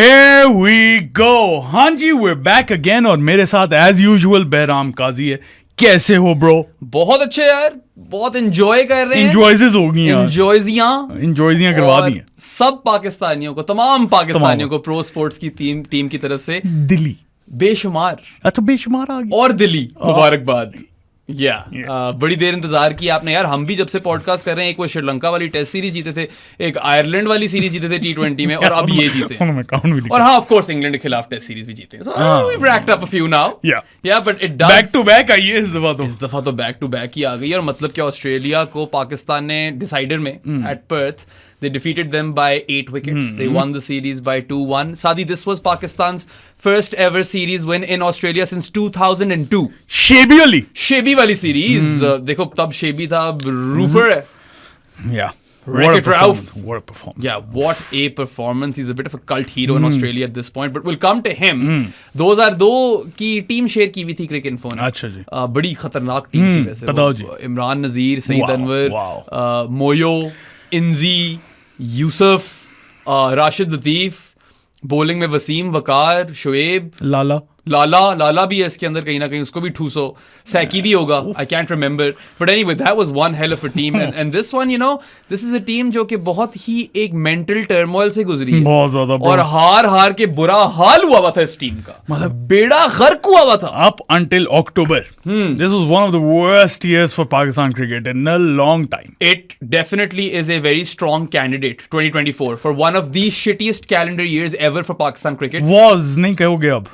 Here we go. हाँ जी, we're back again और मेरे साथ as usual बहराम काजी है. कैसे हो ब्रो? बहुत अच्छे यार, बहुत एंजॉय कर रहे हैं. इंजॉयजेस हो गई यार. इंजॉयजियां करवा दी हैं. सब पाकिस्तानियों को, तमाम पाकिस्तानियों को प्रो स्पोर्ट्स की टीम की तरफ से दिल्ली बेशुमार. अच्छा, बेशुमार आ गई. और दिल्ली मुबारकबाद. बड़ी देर इंतजार किया आपने यार. हम भी जब से पॉडकास्ट कर रहे हैं, एक वो श्रीलंका वाली टेस्ट सीरीज जीते थे, एक आयरलैंड वाली सीरीज जीते थे T20 में, और अब ये जीते. और हाँ, ऑफ कोर्स इंग्लैंड के खिलाफ टेस्ट सीरीज भी जीते. So we've racked up a few now. Yeah, but it does. Back to back आई है इस दफा तो बैक टू बैक ही आ गई. और मतलब क्या, ऑस्ट्रेलिया को पाकिस्तान ने डिसाइडर में at Perth they defeated them by 8 wickets. They won the series by 2-1. Sadi, this was Pakistan's first ever series win in Australia since 2002. शेबी वाली series. देखो तब शेबी था, अब रूफर है. Yeah. Wreck-It Rauf. What a performance. Yeah, what a performance. He's a bit of a cult hero in Australia at this point, but we'll come to him. 2002 की team share की हुई थी क्रिकेट इन्फो ने. अच्छा जी. बड़ी खतरनाक team थी वैसे. बताओ जी. इमरान नजीर, सईद अनवर, मोयो, इंजी, यूसुफ, राशिद लतीफ, बॉलिंग में वसीम, वकार, शुएब, लाला भी है इसके अंदर कहीं ना कहीं, उसको भी ठूसो. सैकी भी होगा, आई can't remember. But anyway, that was one hell of a team. And this one, you know, this is a team जो कि बहुत ही एक मेंटल टर्मोइल से गुजरी है. बहुत ज्यादा. और हार के बुरा हाल हुआ था इस टीम का. मतलब बेड़ा गर्क हुआ था. Up until October. This was one of the worst years for Pakistan cricket in a long time. It definitely is a very strong candidate, 2024, for one of the shittiest calendar years ever for Pakistan cricket. Was नहीं कहोगे अब.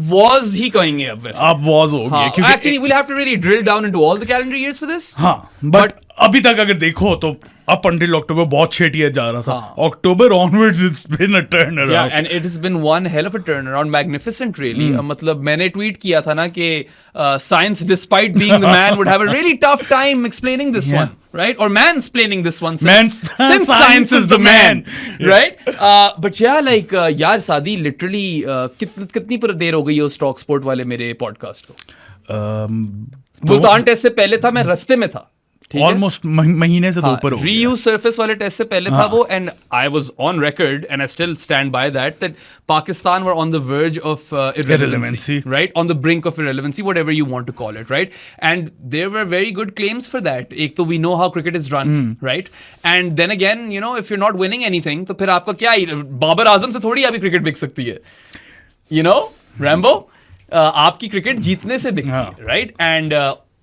Was ही कहेंगे अब वैसे. अब was हो गया. क्योंकि actually we'll have to really drill down into all the calendar years for this. हाँ, but अभी तक अगर देखो तो up until October बहुत छेटिया जा रहा था. October onwards it's been a turnaround. Yeah, and it has been one hell of a turnaround. Magnificent really. मतलब मैंने ट्वीट किया था ना कि science, despite being the man, would have a really tough time explaining this one. Right? Or mansplaining this one since science is the man. Right? But yeah, like यार सादी literally कितनी पर देर हो गई है उस टॉक स्पोर्ट वाले मेरे पॉडकास्ट को. मुल्तान टेस्ट से पहले था, मैं रास्ते में था. ऑलमोस्ट महीने से ऊपर हो. रीयूज सरफेस वाले टेस्ट से पहले था वो. And I was on record and I still stand by that Pakistan were on the verge of irrelevancy, right? On the brink of irrelevancy, whatever you want to call it, right? And there were very good claims for that. एक तो we know how cricket is run, right? And then again, you know, if you're not winning anything, तो फिर आपका क्या, बाबर आजम से थोड़ी आपकी cricket बिक सकती है. You know, Rambo, आपकी क्रिकेट जीतने से बिकती है, right? And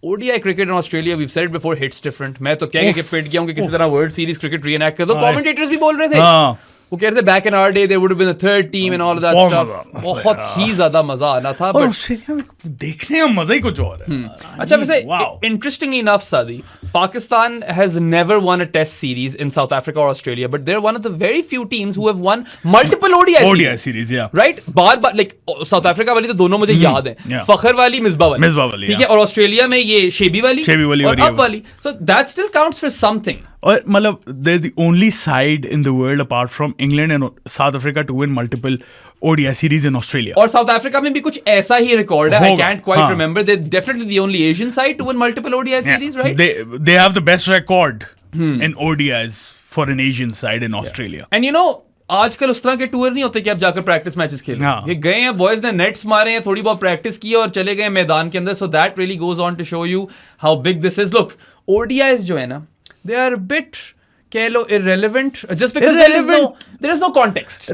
ODI cricket in Australia, we've said it before, hits different. मैं तो कह के पिट गया हूँ कि किसी तरह वर्ल्ड सीरीज क्रिकेट रीएनैक्ट कर दो. कमेंटेटर्स भी बोल रहे थे. वो कह रहे थे back in our day there would have been a third team and all that stuff. बहुत ही ज्यादा मजा आना था. बट ऑस्ट्रेलिया में देखने का मजा ही कुछ और है. अच्छा, वैसे interestingly enough Saadi, Pakistan has never won a test series in South Africa और Australia, but they are one of the very few teams who have won multiple ODI series. Right? बार लाइक साउथ अफ्रीका वाली तो दोनों मुझे याद है. फखर वाली, मिसबा वाली, ठीक है. और ऑस्ट्रेलिया में ये शेबी वाली और अब वाली. So that still counts for something. और मतलब they're the only side in the world apart from England and South Africa to win multiple ODI series in Australia. और साउथ अफ्रीका में भी कुछ ऐसा ही रिकॉर्ड है. I can't quite remember. They're definitely the only Asian side to win multiple ODI series, right? They have the best record in ODIs for an Asian side in Australia. And you know, आजकल उस तरह के tour नहीं होते कि आप जाकर practice matches खेलें. ये गए हैं बॉयज ने, नेट्स मारे हैं, थोड़ी बहुत प्रैक्टिस की और चले गए मैदान के अंदर. So that really goes on to show you how big this is. Look, ODIs जो है ना, दे आर अ बिट कह लो irrelevant just because there is no context.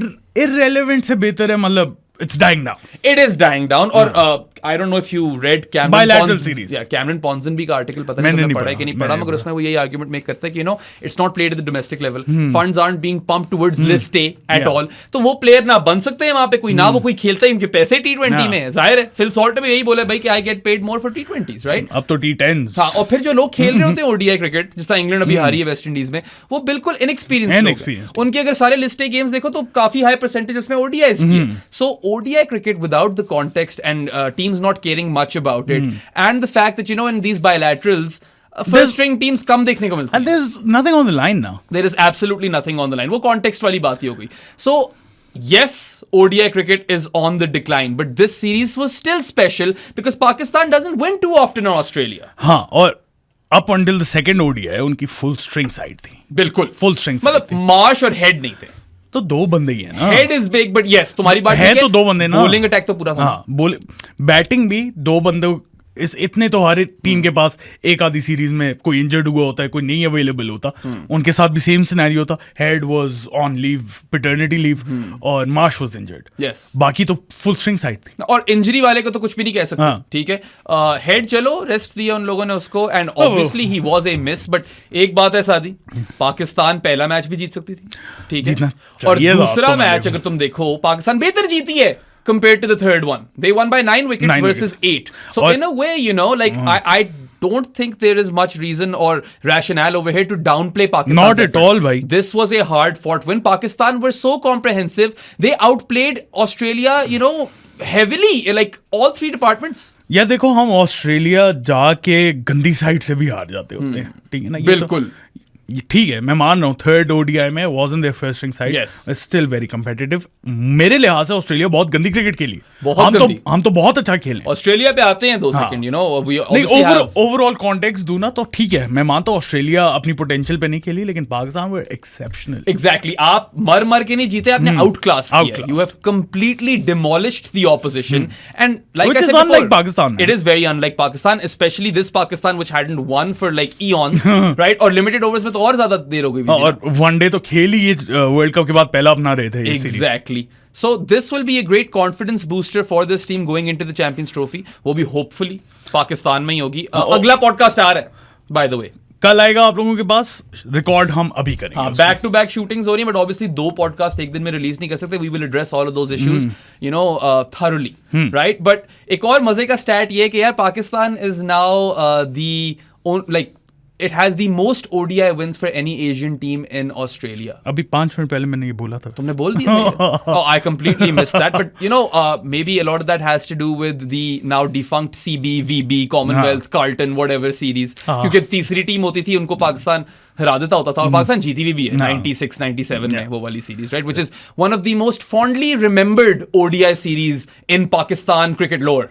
Irrelevant से बेहतर है मतलब it's dying down. It is dying down. Or I don't know if you read Cameron bilateral series. Yeah, Cameron Ponson का article पता नहीं तुमने पढ़ा है कि नहीं पढ़ा, मगर उसमें वो यही argument make करता है कि you know it's not played at the domestic level. Funds aren't being pumped towards list A at all. तो वो player ना बन सकते हैं वहाँ पे कोई, ना वो कोई खेलता है. इनके पैसे T20 में जाहिर है. फिल सॉल्ट ने यही बोला भाई कि I get paid more for T20s, right? अब तो T10s. हाँ, और फिर जो लोग खेल रहे होते हैं ODI क्रिकेट, जिस तरह इंग्लैंड अभी हारी है वेस्ट इंडीज में, वो बिल्कुल इनएक्सपीरियंस्ड. उनके अगर सारे लिस्ट ए गेम्स देखो तो काफी हाई परसेंटेज उसमें ODIs की. सो ODI cricket without the context and teams not caring much about it, and the fact that you know in these bilaterals first string teams कम देखने को मिलते हैं. And there's nothing on the line now. There is absolutely nothing on the line. वो context वाली बात ही हो गई. So yes, ODI cricket is on the decline, but this series was still special because Pakistan doesn't win too often in Australia. हाँ, और up until the second ODI उनकी full string side थी. बिल्कुल full string side मतलब Marsh और head नहीं थे. तो दो बंदे ही है ना. Head is big but yes तुम्हारी बात है तो दो बंदे ना. बॉलिंग अटैक तो पूरा था. हाँ, बैटिंग भी दो बंदे. इतने तो हर टीम के पास एक आधी सीरीज में कोई इंजर्ड हुआ होता है, कोई नहीं अवेलेबल होता. उनके साथ भी सेम सिनेरियो था. Head was on leave, paternity leave, और मार्श वाज इंजर्ड. यस, बाकी तो फुल स्ट्रिंग साइड थी. और इंजरी वाले को तो कुछ भी नहीं कह सकते. ठीक है, हेड चलो रेस्ट दिया उन लोगों ने उसको, and obviously he was a miss. But एक बात है सादी, पाकिस्तान पहला मैच भी जीत सकती थी. ठीक है, और दूसरा मैच अगर तुम देखो पाकिस्तान बेहतर जीती है compared to the third one. They won by 9 wickets versus 8. So in a way, you know, like I don't think there is much reason or rationale over here to downplay Pakistan. Not at all, bhai. This was a hard fought win. Pakistan were so comprehensive. They outplayed Australia, you know, heavily, like all three departments. या देखो, हम Australia जाके गंदी side से भी हार जाते होते हैं. ठीक है ना. बिल्कुल ठीक है, मैं मान रहा हूँ थर्ड ओडीआई में wasn't there first string side, still very competitive. मेरे लिहाज से ऑस्ट्रेलिया बहुत गंदी क्रिकेट खेली. हम तो बहुत अच्छा खेले. ऑस्ट्रेलिया पे आते हैं 2 second, you know. Overall context दूं ना तो ठीक है, मैं मानता हूँ ऑस्ट्रेलिया अपनी पोटेंशियल पे नहीं खेली, लेकिन पाकिस्तान वर एक्सेप्शनल. एग्जैक्टली, आप मर के नहीं जीते, आपने आउट क्लास किया. You have completely demolished the opposition, and like I said before, unlike Pakistan. It is very unlike Pakistan, especially this Pakistan which hadn't won for like eons, right? और limited overs में तो और ज्यादा देर हो गई. और one day तो खेल ही ये वर्ल्ड कप के बाद पहला अपना रहे थे. Exactly. So this will be a great confidence booster for this team going into the Champions Trophy. वो भी hopefully पाकिस्तान में ही होगी. अगला पॉडकास्ट आ रहा है by the way. कल आएगा आप लोगों के पास. रिकॉर्ड हम अभी करेंगे. हाँ, बैक टू बैक शूटिंग्स हो रही है, बट ऑब्वियसली 2 पॉडकास्ट एक दिन में रिलीज नहीं कर सकते. We will address all of those issues, you know, thoroughly, right. But एक और मजे का स्टैट ये कि यार Pakistan is now the like it has the most ODI wins for any Asian team in Australia. अभी 5 मिनट पहले मैंने ये बोला था. तुमने बोल दिया. Oh, I completely missed that. But you know, maybe a lot of that has to do with the now defunct CB, VB, Commonwealth, Carlton, whatever series. क्योंकि तीसरी टीम होती थी, उनको पाकिस्तान हरा देता होता था, और पाकिस्तान जीती भी है 96, 97 में वो वाली series, right? Which is one of the most fondly remembered ODI series in Pakistan cricket lore.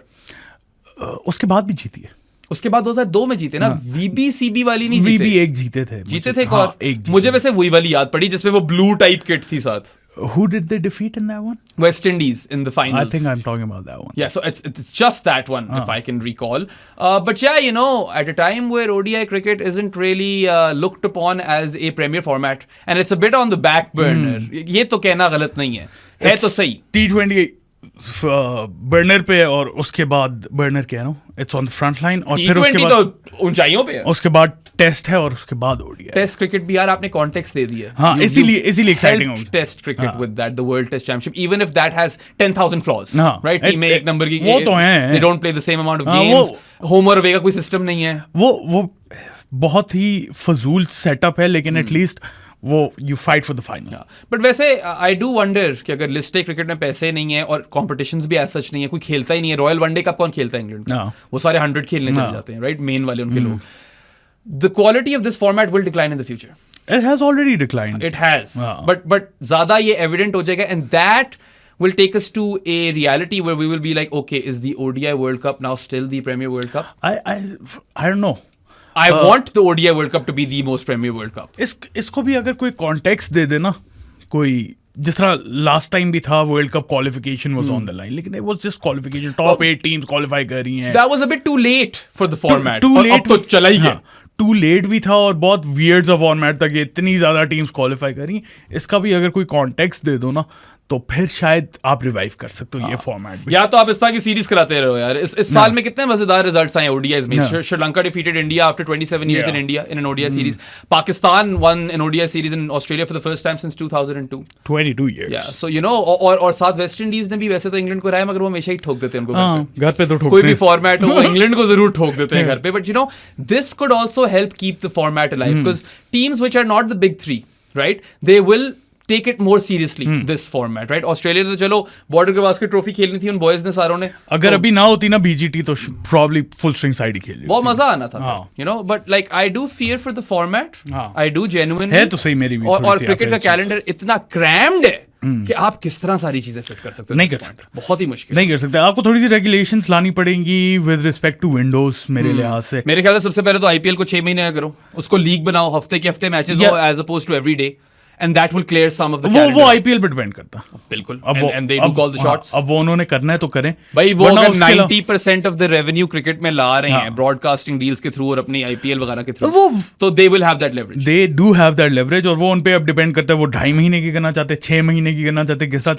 उसके बाद भी जीती है. उसके बाद 2002 में जीते ना. VB वाली नहीं जीते. VB एक जीते थे. एक और मुझे वैसे वही वाली याद पड़ी जिसमें वो ब्लू टाइप किट थी साथ. Who did they defeat in that one? West Indies in the finals. I think I'm talking about that one. Yeah, so it's just that one, if I can recall. But yeah, you know, at a time where ODI cricket isn't really looked upon as a premier format, and it's a bit on the back burner. ये तो कहना गलत नहीं है तो सही. T20 burner पे, और उसके बाद बर्नर कह रहा हूँ, it's on the front line. और फिर उसके बाद तो ऊंचाइयों पे है. उसके बाद टेस्ट है, और उसके बाद ओडीआई. टेस्ट क्रिकेट भी यार आपने कॉन्टेक्स्ट दे दिया. हाँ, इसीलिए एक्साइटिंग होगी test cricket with that, the world test championship, even if that has 10,000 flaws, right. Team में एक नंबर की वो तो है, they don't play the same amount of games. Home और अवे का कोई सिस्टम नहीं है. वो बहुत ही फजूल सेटअप है, लेकिन एटलीस्ट वो you fight for the final. But वैसे आई डू वंडर कि अगर लिस्ट ए क्रिकेट में पैसे नहीं है और कॉम्पिटिशंस भी ऐसा सच नहीं है, कोई खेलता ही नहीं है. रॉयल वनडे कप कौन खेलता है इंग्लैंड में? वो सारे 100 खेलने चले जाते हैं, राइट, मेन वाले उनके लोग. The quality of this format will decline in the future. It has already declined. It has. But ज़्यादा ये evident हो जाएगा, and that will take us to a reality where we will be like, okay, is the ODI World Cup now still the Premier World Cup? I don't know. I want the ODI World Cup to be the most Premier World Cup. इसको भी अगर कोई context दे देना, कोई जिस तरह last time भी था, world cup qualification was on the line, लेकिन it was just qualification. Top 8 teams qualify कर रही हैं. That was a bit too late for the format. Too late. अब तो चला ही गया. टू लेट भी था, और बहुत वियर्ड सा फॉर्मेट था कि इतनी ज्यादा टीम्स क्वालिफाई करी. इसका भी अगर कोई कॉन्टेक्स्ट दे दो ना, तो फिर शायद आप रिवाइव कर सकते हो ये फॉर्मेट. या तो आप इस तरह की सीरीज कराते रहो यार. इस साल में कितने मजेदार रिजल्ट्स आए ओडीआईज में. Sri Lanka defeated India after 27 years in India in an ODI series. Pakistan won an ODI series in Australia for the first time since 2002. 22 years. Yeah, so you know, और साथ वेस्ट इंडीज ने भी वैसे तो England को रहा है, मगर वो हमेशा ही ठोक देते हैं उनको घर पे. तो कोई भी फॉर्मेट हो, इंग्लैंड को जरूर ठोक देते हैं घर पे. But you know, this could also help keep the format alive, because teams which are not the big 3, right, they will take it more seriously, this format, right? Australia तो चलो बॉर्डर गवास्कर ट्रॉफी खेलनी थी उन boys ने सारों ने. अगर अभी ना होती ना बीजीटी, तो probably full string side ही खेली. बहुत मजा आना था, you know. But like I do fear for the format. I do genuinely. है तो सही मेरी भी. और क्रिकेट का कैलेंडर इतना crammed है कि आप किस तरह सारी चीजें फिट कर सकते हो. नहीं कर सकते, बहुत ही मुश्किल. नहीं कर सकते. आपको थोड़ी सी रेगुलेशंस लानी पड़ेंगी विद रिस्पेक्ट टू विंडोज. मेरे लिहाज से मेरे ख्याल से सबसे पहले तो आईपीएल को 6 महीने करो, उसको लीग बनाओ, हफ्ते के हफ्ते मैचेस हो as oppose to every day. and that will clear some of the वो calendar. IPL पे डिपेंड करता है बिल्कुल, अब वो and they do call the shots. अब वो उन्होंने करना है तो करें भाई वो वरना अगर उसके अलावा- 90% ऑफ द रेवेन्यू क्रिकेट में ला रहे हैं ब्रॉडकास्टिंग डील्स के थ्रू और अपनी आईपीएल वगैरह के थ्रू, वो तो they will have that leverage. They do have that leverage और वो उन पे अब डिपेंड करता है वो 2.5 महीने की करना चाहते हैं 6 महीने की करना चाहते हैं किस तरह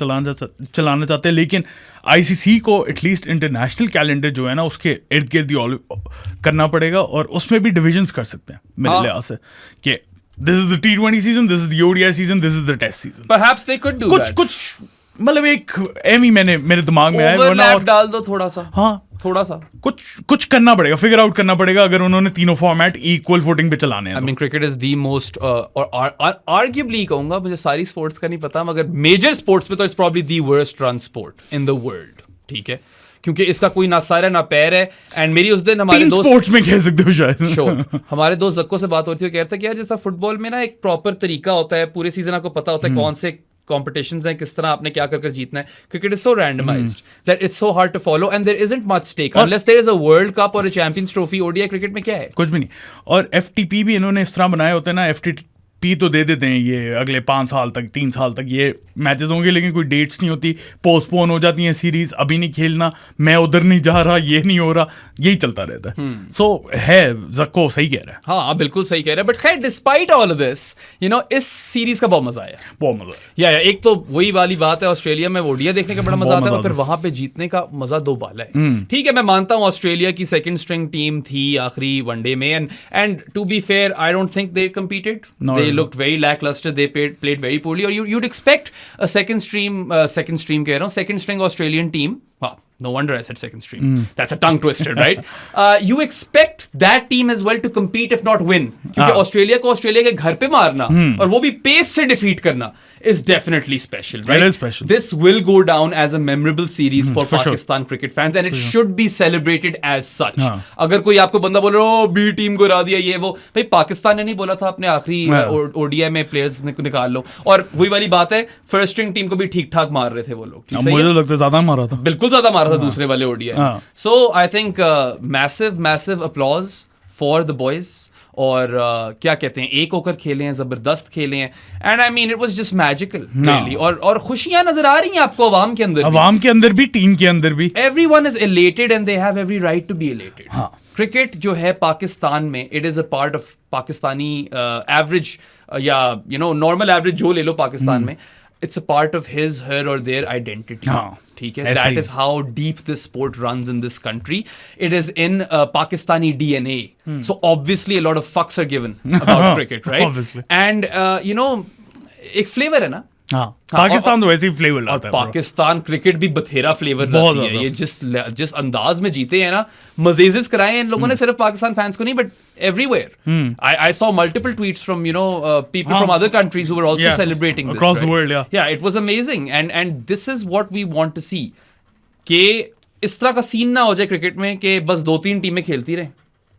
चलाना चाहते हैं लेकिन आईसीसी को एटलीस्ट इंटरनेशनल कैलेंडर जो है ना उसके इर्द गिर्द करना पड़ेगा और उसमें भी डिविजन्स कर सकते हैं मेरे लिहाज से कि this is the T20 season, this is the ODI season, this is the test season. Perhaps they could do that. कुछ मतलब एक एम ही मेरे दिमाग में आया वरना ओवरलैप और डाल दो थोड़ा सा. हाँ थोड़ा सा कुछ करना पड़ेगा, फिगर आउट करना पड़ेगा अगर उन्होंने तीनों फॉर्मेट इक्वल फुटिंग पे चलाने हैं. I mean, cricket is the most और arguably कहूंगा, मुझे सारी स्पोर्ट्स का नहीं पता मगर मेजर स्पोर्ट्स में तो it's probably the worst run sport in the world. ठीक है, क्योंकि इसका कोई ना सर है ना पैर है. एंड मेरी उस दिन हमारे दोस्त स्पोर्ट्स में कह सकते हो शायद. Sure. हमारे दोस्त जक्को से बात होती है, कहता है कि यार जैसा फुटबॉल में ना एक प्रॉपर तरीका होता है, पूरे सीजन आपको पता होता है कौन से कॉम्पिटिशंस हैं, किस तरह आपने क्या कर जीतना है. Cricket is so randomised that it's so hard to follow and there isn't much stake unless there is a world cup और a champions trophy. ODI cricket में क्या है? कुछ भी नहीं. और FTP भी इन्होंने इस तरह बनाए होते हैं ना, FTP तो दे देते हैं ये अगले 5 साल तक 3 साल तक ये मैचेस होंगे लेकिन कोई डेट्स नहीं होती, पोस्टपोन हो जाती हैं सीरीज, अभी नहीं खेलना, मैं उधर नहीं जा रहा, ये नहीं हो रहा, यही चलता रहता है. सो है जक्को सही कह रहा है. हाँ बिल्कुल सही कह रहा है. बट खैर despite all of this you know इस सीरीज का बहुत मजा आया. बहुत मजा आया. या एक तो वही वाली बात है, ऑस्ट्रेलिया में ओडीआई देखने का बड़ा मजा आता है और फिर वहां पे जीतने का मजा दो बाला है. ठीक है, मैं मानता हूँ ऑस्ट्रेलिया की सेकंड स्ट्रिंग टीम थी आखिरी वनडे में and to be fair I don't think they competed. They looked very lacklustre. They played very poorly, or you'd expect a second string Australian team. Wow, no wonder I said second stream. That's a tongue twister, right? You expect that team as well to compete, if not win. क्योंकि Australia को Australia के घर पे मारना और वो भी pace से डिफीट करना is definitely special, right? It is special. This will go down as a memorable series for Pakistan cricket fans, and it should be celebrated as such. अगर कोई आपको बंदा बोल रहा हो बी टीम को हरा दिया ये वो, भाई पाकिस्तान ने नहीं बोला था अपने आखिरी ओडीआई में प्लेयर्स निकाल लो. और वही वाली बात है, फर्स्ट स्ट्रिंग टीम को भी ठीक ठाक मार रहे थे वो लोग. मुझे लगता है ज्यादा मारा था. बिल्कुल ज्यादा मारा था दूसरे वाले ODI. So I think massive applause for the boys. और क्या कहते हैं, एक होकर खेले हैं, जबरदस्त खेले हैं. And I mean it was just magical really. और खुशियां नजर आ रही हैं आपको अवाम के अंदर भी टीम के अंदर भी. Everyone is elated and they have every right to be elated. Cricket जो है पाकिस्तान में, it is a part of Pakistani average या यू नो नॉर्मल एवरेज जो ले लो पाकिस्तान में, it's a part of his, her or their identity. ठीक है, that is how deep this sport runs in this country. It is in Pakistani DNA. So obviously a lot of fucks are given about cricket, right? Obviously. And you know, एक flavor है ना. पाकिस्तान तो वैसे ही flavour लाता है. Pakistan cricket भी बथेरा flavour लाती है. ये जिस अंदाज में जीते हैं ना, मजेजिस कराए इन लोगों ने, सिर्फ पाकिस्तान फैंस को नहीं but everywhere. I saw multiple tweets from people from other countries who were also celebrating this across the world. Yeah, it was amazing and this is what we want to see. कि इस तरह का scene ना हो जाए cricket में कि बस 2-3 टीमें खेलती रहें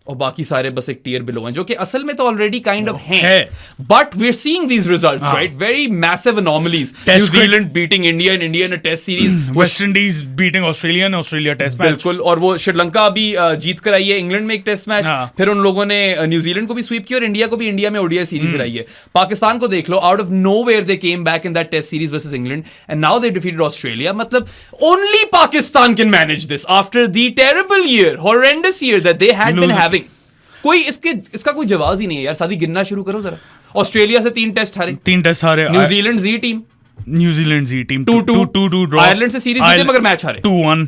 और बाकी सारे बस एक टीयर बिलो हैं, जो कि असल में तो ऑलरेडी काइंड ऑफ हैं. But we are seeing these results, right? Very massive anomalies. New Zealand beating India in a test series, West Indies beating Australia test match. बिल्कुल. और वो श्रीलंका अभी जीत कर आई है इंग्लैंड में एक टेस्ट मैच. फिर उन लोगों ने न्यूजीलैंड को भी स्वीप किया और इंडिया को भी इंडिया में ओडीआई सीरीज हराई है. पाकिस्तान को देख लो, out of nowhere they came back in that test series versus England and now they defeated Australia. मतलब only Pakistan can manage this after the terrible year, horrendous year that they had been having. कोई इसका कोई जवाब ही नहीं है यार. शादी गिनना शुरू करो जरा. ऑस्ट्रेलिया से 3 टेस्ट हारे. न्यूजीलैंड जी टीम 2-2 ड्रॉ. आयरलैंड से सीरीज जीते मगर मैच हारे 2-1.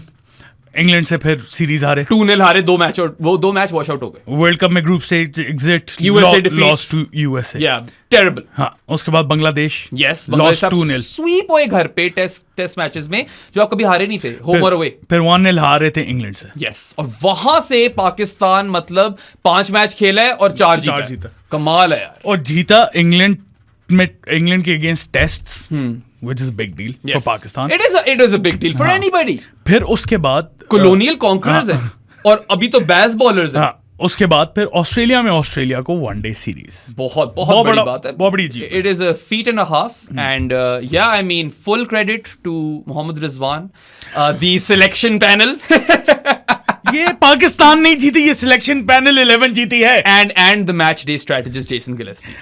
इंग्लैंड से फिर सीरीज हारे 2-0 हारे. 2 मैच और वो 2 मैच वॉश आउट हो गए. वर्ल्ड कप में group stage exit, USA loss to USA. या टेरिबल. हाँ, उसके बाद बांग्लादेश. Yes, loss 2-0. स्वीप हुए घर पे टेस्ट मैचेस में जो आप कभी हारे नहीं थे, होम और अवे. फिर 1-0 हारे थे इंग्लैंड से. यस, और वहां से पाकिस्तान मतलब 5 मैच खेला है और 4 जीता. कमाल है यार. और जीता इंग्लैंड के against tests, which is a big deal for Pakistan. It is a big deal for anybody. फिर उसके बाद colonial conquerors हैं और अभी तो बैस बॉलर्स हैं. उसके बाद फिर ऑस्ट्रेलिया को वनडे सीरीज. बहुत बड़ी बात है. बहुत बड़ी चीज. It is a feat and a half and yeah, I mean full credit to Mohammad Rizwan, the selection panel. ये पाकिस्तान नहीं जीती, ये सिलेक्शन पैनल 11 जीती है. And the match day strategist Jason Gillespie.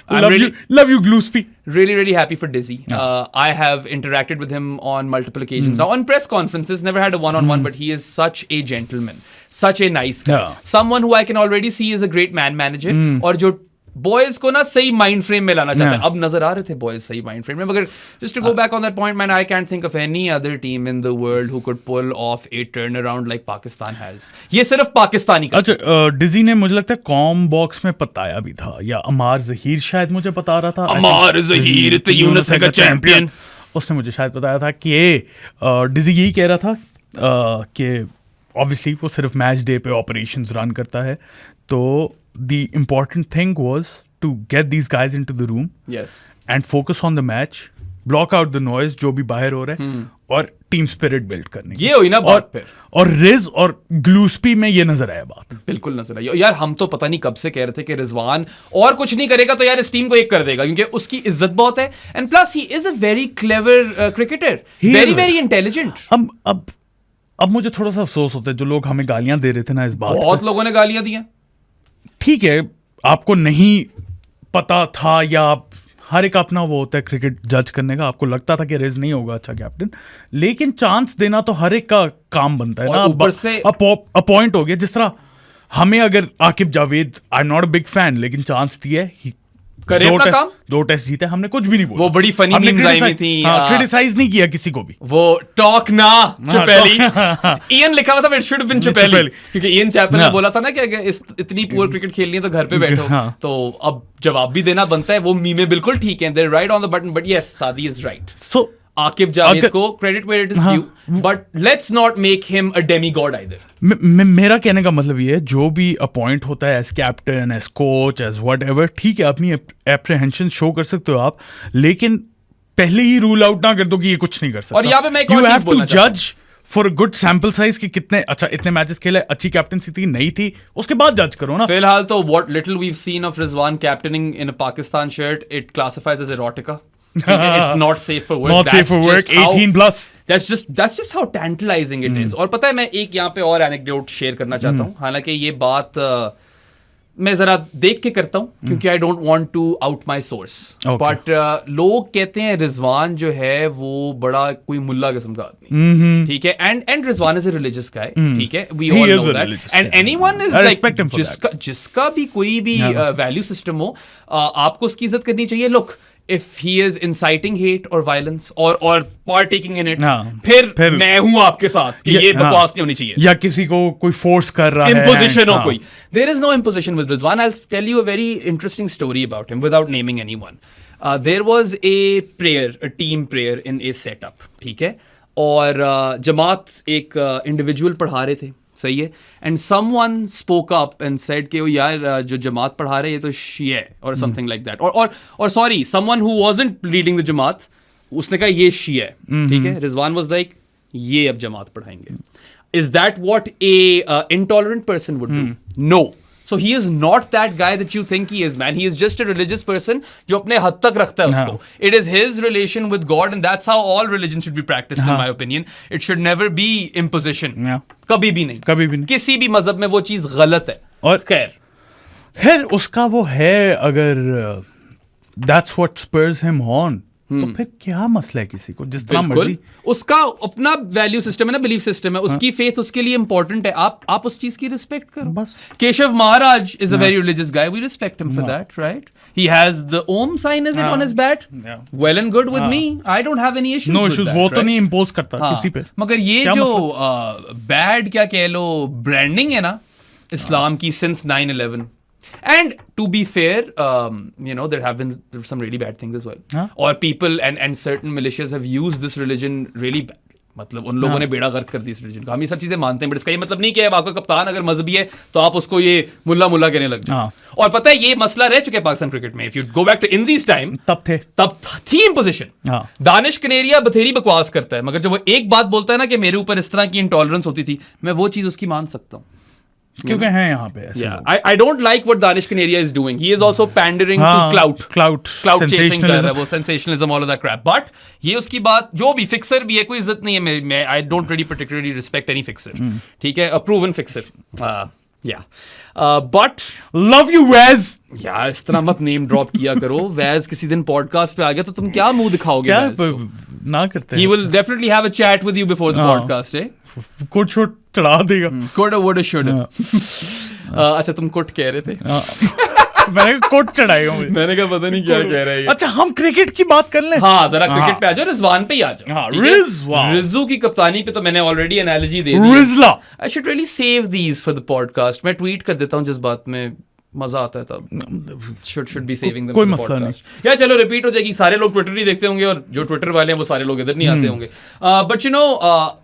Love you Gillespie. Really happy for Dizzy. I have interacted with him on multiple occasions now on press conferences. Never had a one-on-one, but he is such a gentleman, such a nice guy. Someone who I can already see is a great man manager. और जो boys को ना सही mind frame में लाना चाहता है. अब नजर आ रहे थे बॉयज सही माइंड फ्रेम में, मगर just to go back on that point, man, I can't think of any other team in the world who could pull off a turnaround like Pakistan has. ये सिर्फ पाकिस्तानी का. अच्छा, डिजी ने मुझे लगता है कॉम बॉक्स में बताया भी था, या अमार जहीर शायद मुझे बता रहा था. अमार जहीर तो यूनुस है का चैंपियन. उसने मुझे शायद बताया था कि डिजी यही कह रहा था कि ऑब्वियसली वो सिर्फ मैच डे पे ऑपरेशंस रन करता है, तो the important thing was to get these guys into the room, yes, and focus on the match, block out the noise जो भी बाहर हो रहा है, और टीम स्पिरिट बिल्ड करने. ये हुई ना बात. फिर और रिज और ग्लूस्पी में ये नजर आया बात. बिल्कुल नजर आई यार. हम तो पता नहीं कब से कह रहे थे कि रिजवान और कुछ नहीं करेगा तो यार इस टीम को एक कर देगा, क्योंकि उसकी इज्जत बहुत है, and plus he is a very clever cricketer, very intelligent. अब मुझे थोड़ा सा अफसोस होता है जो लोग हमें गालियां दे रहे थे ना इस बात. बहुत लोगों ने गालियां दी हैं. ठीक है, आपको नहीं पता था, या हर एक अपना वो होता है क्रिकेट जज करने का. आपको लगता था कि रिज नहीं होगा अच्छा कैप्टन, लेकिन चांस देना तो हर एक का काम बनता है ना. ऊपर से अपॉइंट हो गया, जिस तरह हमें अगर Aqib Javed, I am not a big fan, लेकिन चांस दिया है, करे अपना काम. 2 टेस्ट जीते, हमने कुछ भी नहीं बोला. वो बड़ी फनी मीम्स आई हुई थी. क्रिटिसाइज नहीं किया किसी को भी. वो टॉक ना चुपेली. इयन लिखा हुआ था, इट शुड हैव बीन चुपेली, क्योंकि इयन चैपल ने बोला था ना कि अगर इतनी पुअर क्रिकेट खेलनी है तो घर पे बैठो. तो अब जवाब भी देना बनता है. वो मीमे बिल्कुल ठीक है, they right on the button, but yes, Saadi is right. So Aqib Javed को credit where it is due, but let's not make him a demigod either. मेरा कहने का मतलब ये है, जो भी अपॉइंट होता है as captain, as coach, as whatever, ठीक है, अपनी एप्रीहेंशन शो कर सकते हो आप, लेकिन पहले ही रूल आउट ना कर दो कि ये कुछ नहीं कर सकता. और यहाँ पे मैं एक और चीज बोलना चाहता हूं. जज फॉर गुड सैंपल साइज कि कितने अच्छा इतने मैचेस खेले, अच्छी कैप्टनसी थी नहीं थी, उसके बाद जज करो ना. फिलहाल तो what little we have seen of Rizwan captaining in a Pakistan shirt, it classifies as erotica. It's not safe for work. Not safe for work. 18+. That's just how tantalizing it is. और पता है, मैं एक यहाँ पे और एनेक्डोट शेयर करना चाहता हूँ. हालांकि ये बात मैं जरा देख के करता हूँ, क्योंकि I don't want to out my source. But लोग कहते हैं रिजवान जो है वो बड़ा कोई मुल्ला किस्म का आदमी. ठीक है, and Rizwan is a religious guy. ठीक है, we all know that, and anyone is like जिसका भी कोई भी वैल्यू सिस्टम हो, आपको उसकी इज्जत करनी चाहिए. Look, if he is inciting hate or violence or partaking in it, फिर मैं हूं आपके साथ कि ये बकवास नहीं होनी चाहिए, या किसी को कोई फोर्स कर रहा है, imposition हो कोई. There is no imposition with Rizwan. I'll tell you a very interesting story about him without naming anyone. There was a team prayer in a setup. ठीक है, और जमात एक individual पढ़ा रहे थे, सही है, and someone spoke up and said कि यार जो जमात पढ़ा रहे ये तो शिया है, और समथिंग लाइक दैट, और sorry, someone who wasn't leading the Jamaat, उसने कहा ये शिया है. ठीक है, रिजवान वाज लाइक ये अब जमात पढ़ाएंगे. Is that what a intolerant person would do? No. So he is not that guy that you think he is, man. He is just a religious person जो अपने हद तक रखता है उसको. It is his relation with God, and that's how all religion should be practiced, in my opinion. It should never be imposition. कभी भी नहीं. किसी भी मजहब में वो चीज गलत है. और खैर उसका वो है, अगर that's what spurs him on, तो फिर क्या मसला है किसी को, जिस तरह मर्जी. उसका अपना वैल्यू सिस्टम है ना, बिलीफ सिस्टम है, उसकी फेथ उसके लिए इंपॉर्टेंट है. आप उस चीज की रिस्पेक्ट करो बस. Keshav Maharaj is a very religious guy, we respect him for that, right? He has the Om sign, is it, on his bat? Well and good with me. I don't have any issues with that. वो तो नहीं impose करता किसी पे. मगर ये जो bad क्या कह लो ब्रांडिंग है ना इस्लाम की since 9/11. And to be fair, there have been some really bad things as well. Or people and certain militias have used this religion really badly. मतलब उन लोगों ने बेड़ा गर्क कर दी इस रिलीजन का. हम ये सब चीजें मानते हैं, बट इसका ये मतलब नहीं कि अब आपका कप्तान अगर मजहबी है तो आप उसको ये मुल्ला कहने लग जाए. और पता है ये मसला रह चुका है पाकिस्तान क्रिकेट में. If you go back to Inzi's time, तब थी इम्पोजिशन. दानिश कनेरिया बथेरी बकवास करता है, मगर जब वो एक बात बोलता है ना कि मेरे ऊपर इस तरह की इंटॉलरेंस होती थी, मैं वो चीज उसकी मान सकता हूँ. क्योंकि हैं यहाँ पे ऐसे लोग. I don't like what Danish Kanaria is doing. He is also pandering to clout chasing कर रहा है वो, sensationalism, all of that crap. But ये उसकी बात, जो भी fixer भी है, कोई इज्जत नहीं है. मैं I don't really particularly respect any fixer. ठीक है, a proven fixer. But love you Waz. यार इस तरह मत नेम ड्रॉप किया करो. वैज किसी दिन पॉडकास्ट पे आ गया तो तुम क्या मुंह दिखाओगे? क्या ना करते? He will definitely have a chat with you before the podcast. कुट शोट चढ़ा देगा. Coulda, woulda, shoulda. अच्छा तुम कुट कह रहे थे. मैंने कोट चढ़ाएगा. मैंने कहा पता नहीं क्या कह रहा है. अच्छा हम क्रिकेट की बात कर लें. हाँ जरा क्रिकेट पे आ जाओ, रिजवान पे ही आ जाओ. रिजू की कप्तानी पे तो मैंने ऑलरेडी एनालॉजी दे दी. रिजला I should really save these for the podcast. मैं ट्वीट कर देता हूँ जिस बात में मजा आता है तब. should be saving them. कोई मसला नहीं. या चलो रिपीट हो जाएगी. सारे लोग ट्विटर नहीं देखते होंगे और जो ट्विटर वाले हैं वो सारे लोग इधर नहीं आते होंगे. But you know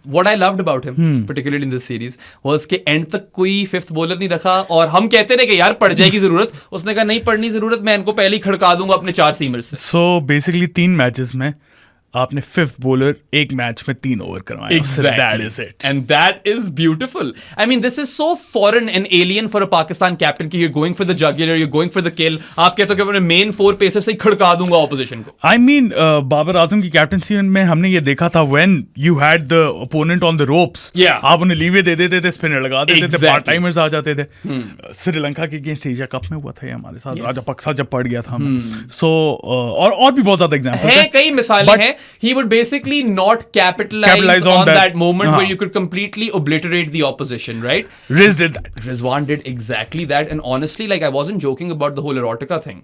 what I loved about him particularly in this series was के एंड तक कोई फिफ्थ बॉलर नहीं रखा. और हम कहते रहे कि यार पड़ जाएगी जरूरत. उसने कहा नहीं पड़नी जरूरत, मैं इनको पहले ही खड़का दूंगा अपने 4 सीमर्स से. सो बेसिकली 3 मैचेस में आपने फिफ्थ बॉलर एक मैच में 3 ओवर करवाया. Exactly. That is it. And that is beautiful. I mean, this is so foreign and alien for a Pakistan captain कि you're going for the jugular, you're going for the kill. आप कहते हो कि अपने main 4 pacer से ही खड़का दूंगा opposition को. I mean, Babar Azam की कैप्टनसी में हमने ये देखा था when you had the opponent on the ropes. Yeah. आप उन्हें लीवे दे देते थे, स्पिनर लगा देते थे, पार्ट टाइमर्स आ जाते थे. श्रीलंका के अगेंस्ट एशिया कप में हुआ था ये हमारे साथ. राजापक्सा जब पड़ गया था हमें. So और भी बहुत ज्यादा एग्जांपल्स हैं, कई मिसालें हैं. He would basically not capitalize on that moment where you could completely obliterate the opposition, right? Rizz did that. Rizwan did exactly that, and honestly, like I wasn't joking about the whole erotica thing.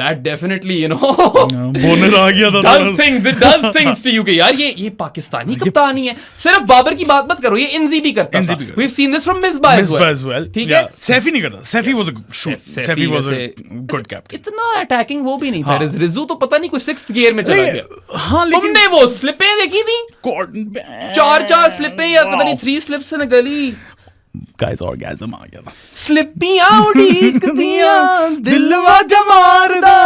That definitely, you know, बोनर आ गया था. does things. It does things to you कि यार ये पाकिस्तानी कप्तानी है. सिर्फ बाबर की बात मत करो, ये इंजी भी करता था. We've seen this from Misbah as well. ठीक है. सैफी नहीं करता. Saifi was a Saifi was a good captain. इतना अटैकिंग वो भी नहीं था. रिजू तो पता नहीं कोई 6th गियर में चला गया. हाँ लेकिन तुमने वो स्लिपें देखी थी? 4 स्लिपें या पता नहीं 3 स्लिप्स से निकली. गाइस ऑर्गेज़म आ गया था. स्लिपियां उड़ीकदियां दिलवा जमारदा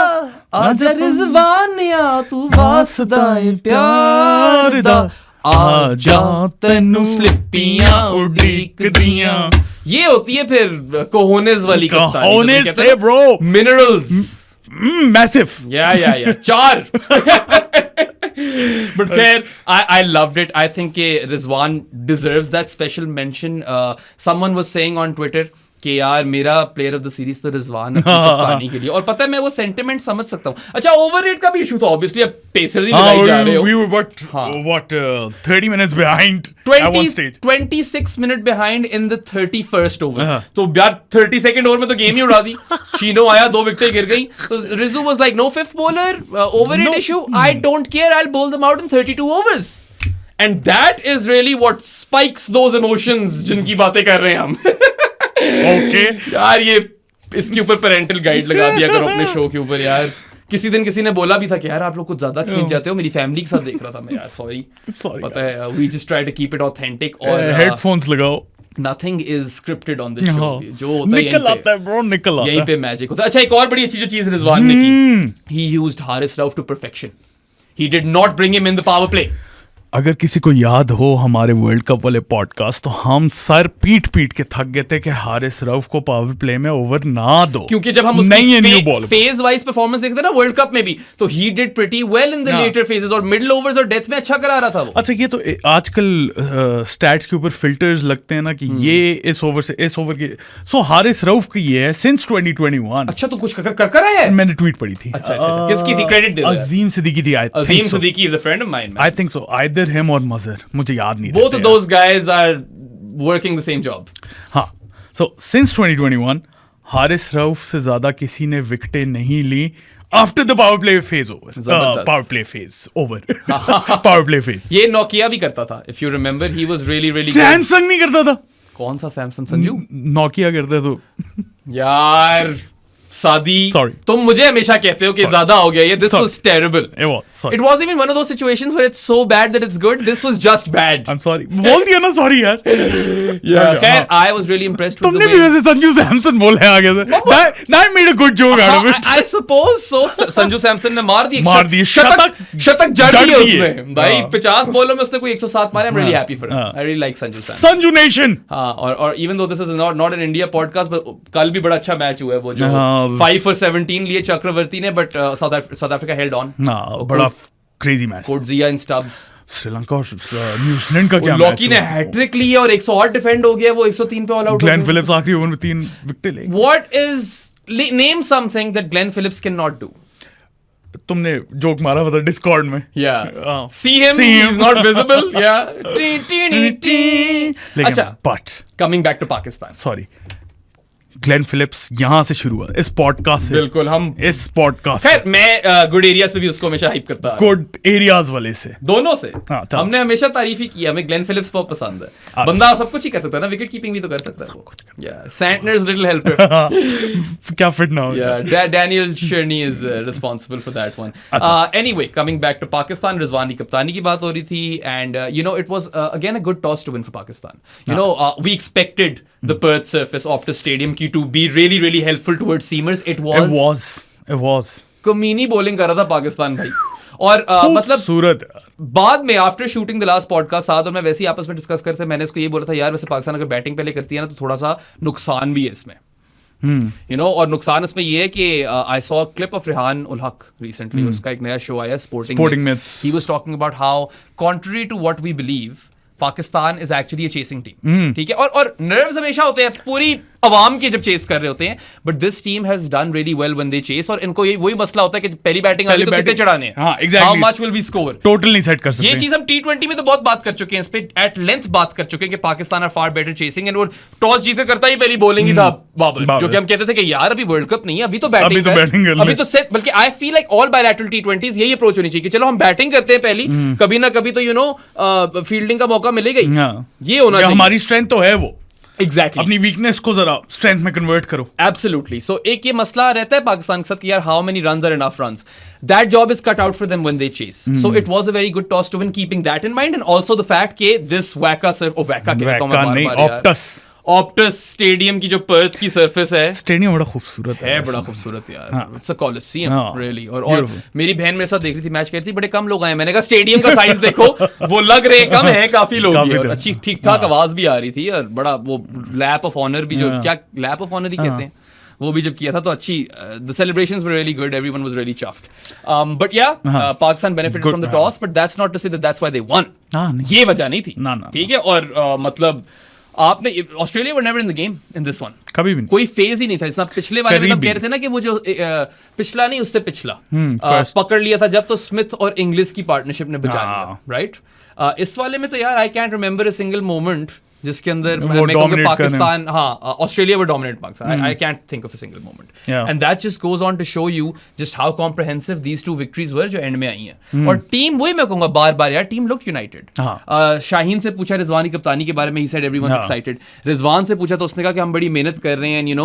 आजा रिजवानिया तू वासदा प्यार दा आजा तन्नू स्लिपियां उड़ीकदियां. ये होती है फिर कोहोनेस वाली कप्तानी. कोहोनेस थे bro. Minerals. Massive. Yeah. 4. But khair, I loved it. I think Rizwan deserves that special mention. Someone was saying on Twitter कि यार मेरा प्लेयर ऑफ द सीरीज तो रिजवान कप्तानी के लिए. और पता है मैं वो सेंटिमेंट समझ सकता हूँ. अच्छा ओवररेट का भी इशू था ऑब्वियसली. अब पेसर्स ही लगाई जा रहे हो. We were what 30 minutes behind at one stage. 26 minute behind in the 31st over. तो यार 32nd ओवर में तो गेम ही उड़ा दी. शीनो आया, 2 विकेटें गिर गई. तो Riju was like no fifth bowler, overrate issue. I don't care, I'll bowl them out in 32 overs. And that is really what spikes those emotions जिनकी बातें कर रहे हैं हम. Okay. यार ये इसके ऊपर पेरेंटल गाइड लगा दिया करो अपने शो के ऊपर यार. किसी दिन किसी ने बोला भी था कि यार आप लोग कुछ ज्यादा खींच जाते हो. मेरी फैमिली के साथ देख रहा था मैं यार. सॉरी पता है we just try to keep it authentic. और हेडफोन्स लगाओ. Nothing is scripted on this show. जो होता है निकल आता है ब्रो, निकल आता है. यहीं पे मैजिक होता है. अच्छा एक और बड़ी अच्छी जो चीज रिजवान ने की. He used Haris Rauf to perfection. He did not bring him in the power play. अगर किसी को याद हो हमारे वर्ल्ड कप वाले पॉडकास्ट, तो हम सर पीट के थक गए थे कि हारिस रऊफ को पावर प्ले में ओवर ना दो. क्योंकि जब हम उसकी फेज वाइज परफॉर्मेंस देखते ना वर्ल्ड कप में भी, तो he did pretty well in the later phases और मिडिल ओवर्स और डेथ में अच्छा करा रहा था वो. अच्छा ये तो आजकल स्टैट्स के ऊपर फिल्टर्स लगते हैं ना कि ये इस ओवर से इस ओवर के. सो हारिस रऊफ की ये है सिंस 2021. अच्छा तो कुछ कर रहा है. मैंने ट्वीट पढ़ी थी. अच्छा किसकी थी? क्रेडिट दे. अजीम सिद्दीकी थी. Azeem Siddiqui is a friend of mine. I think so. Either him or Mazhar, मुझे याद नहीं. Both of those guys are working the same job. हाँ. So since 2021 हारिस रऊफ से ज्यादा किसी ने विकेटें नहीं ली after the power play phase over. Power play phase over. Power play phase. ये नोकिया भी करता था. If you remember, he was really good. Samsung नहीं करता था. कौन सा सैमसंग? संजू? नोकिया करता तो. यार सादी, Sorry. तुम मुझे हमेशा कहते हो कि ज्यादा हो गया ये. This was terrible. Sorry. It wasn't even one of those situations where it's so bad that it's good. This was just bad. I'm sorry. बोल दिया ना sorry यार. खैर, I was really impressed with the तुमने way. भी वैसे संजू सैमसन बोले आगे से. That made a good joke out of it. I suppose so. Sanju Samson ने मार दी. शतक जड़ दिए उसमें. भाई 50 बॉलों में उसने कोई 107 मारे. I'm really happy for him. I really like Sanju Samson. Sanju nation. हाँ, और even though this is not an India podcast, but कल भी बड़ा अच्छा मैच हुआ है वो जो 5 for 17 लिए चक्रवर्ती ने, but South Africa held on. बड़ा क्रेजी मैच. कोटजिया इन स्टब्स. श्रीलंका और न्यूजीलैंड का क्या मैच. लॉकी ने हैट्रिक ली है और 108 डिफेंड हो गया. वो 103 पे ऑल आउट. ग्लेन फिलिप्स आखिरी ओवर में 3 विकेट ले. What is name something that Glenn Phillips cannot do? तुमने जोक मारा था डिस्कॉर्ड में. See him. He's not visible. अच्छा, but coming back to Pakistan. Sorry. Glenn Phillips यहाँ से शुरू हुआ इस पॉडकास्ट से. बिल्कुल, हम इस पॉडकास्ट. खैर, मैं गुड एरियाज पे भी उसको हमेशा हाइप करता हूं. गुड एरियाज वाले से, दोनों से. हमने हमेशा तारीफ ही की. हमें ग्लेन फिलिप्स बहुत पसंद है. बंदा सब कुछ ही कर सकता है ना. विकेट कीपिंग भी तो कर सकता है. Santner's little helper. क्या फिट ना हो. Daniel Sherni is responsible for that one. Anyway, coming back to Pakistan, Rizwan की कप्तानी की बात हो रही थी. And it was again a good toss to win for Pakistan. We expected the Perth surface, Optus Stadium की to be really helpful towards seamers. It was कमीनी bowling कर रहा था पाकिस्तान भाई. और मतलब सूरत बाद में after shooting the last podcast साथ और मैं वैसे ही आपस में डिस्कस करते, मैंने इसको ये बोला था यार वैसे पाकिस्तान अगर बैटिंग पहले करती है ना तो थोड़ा सा नुकसान भी है इसमें. और नुकसान इसमें ये है कि I saw clip of Rehan ul Haq recently. उसका एक नया शो आया sporting mitts. He was talking about how contrary to what we believe Pakistan is actually a chasing team. ठीक है, और नर्व्स हमेशा होते हैं पूरी अवाम के जब चेस कर रहे होते हैं. But this team has done really well when they chase. और इनको वही मसला होता है कि पहली बैटिंग आती है तो कितने चढ़ाने हैं. हां, exactly. How much will we score. Total नहीं सेट कर सकते. ये चीज हम T20 में तो बहुत बात कर चुके हैं. इस पे एट लेंथ बात कर चुके हैं कि Pakistan are far better chasing. And वो टॉस जीत करता ही पहली बॉलिंग ही था बाबर, जो कि हम कहते थे कि यार अभी वर्ल्ड कप नहीं है, अभी तो बैटिंग अभी तो सेट. बल्कि आई feel like all bilateral T20s यही अप्रोच होनी चाहिए कि चलो हम बैटिंग करते हैं पहली, कभी ना कभी तो फील्डिंग का मौका मिलेगा ही. ये होना चाहिए. हमारी स्ट्रेंथ तो है वो. Exactly. अपनी वीकनेस को जरा स्ट्रेंथ में कन्वर्ट करो. Absolutely. So एक ये मसला रहता है पाकिस्तान के साथ कि यार how many runs are enough runs. That job is cut out for them when they chase. So it was a very good toss to win, keeping that in mind, and also the fact कि this Optus stadium की जो Perth की surface है, stadium बड़ा खूबसूरत है. बड़ा खूबसूरत यार. It's a colosseum really. और मेरी बहन मेरे साथ देख रही थी, मैच कर रही थी. बड़े कम लोग आए. मैंने कहा स्टेडियम का साइज देखो, वो लग रहे कम है, काफी लोग. और अच्छी ठीक ठाक आवाज भी आ रही थी. और बड़ा वो लैप ऑफ ऑनर भी, जो क्या लैप ऑफ ऑनर ही कहते हैं, वो भी जब किया था तो अच्छी. The celebrations were really good. Everyone was really chuffed. But yeah, Pakistan benefited from the toss, but that's not to say that that's why they won. ये वजह नहीं थी. ठीक है. और मतलब आपने Australia were never in the game in this one. कभी भी कोई फेज ही नहीं था. इतना पिछले वाले में कह रहे थे ना कि वो जो पिछला नहीं उससे पिछला पकड़ लिया था जब, तो स्मिथ और इंग्लिश की पार्टनरशिप ने बचा लिया. राइट. इस वाले में तो यार I can't remember a single moment जिसके अंदर पाकिस्तान, ऑस्ट्रेलिया वो dominate Pakistan. I can't think of a single moment. And that just goes on to show you just how comprehensive these two victories were जो end में आई हैं. और team वही मैं कहूंगा बार यार, टीम लुक्ड यूनाइटेड. शाहीन से पूछा रिजवान की कप्तानी के बारे में, he said everyone's excited. Rizwan से पूछा तो उसने कहा कि हम बड़ी मेहनत कर रहे हैं.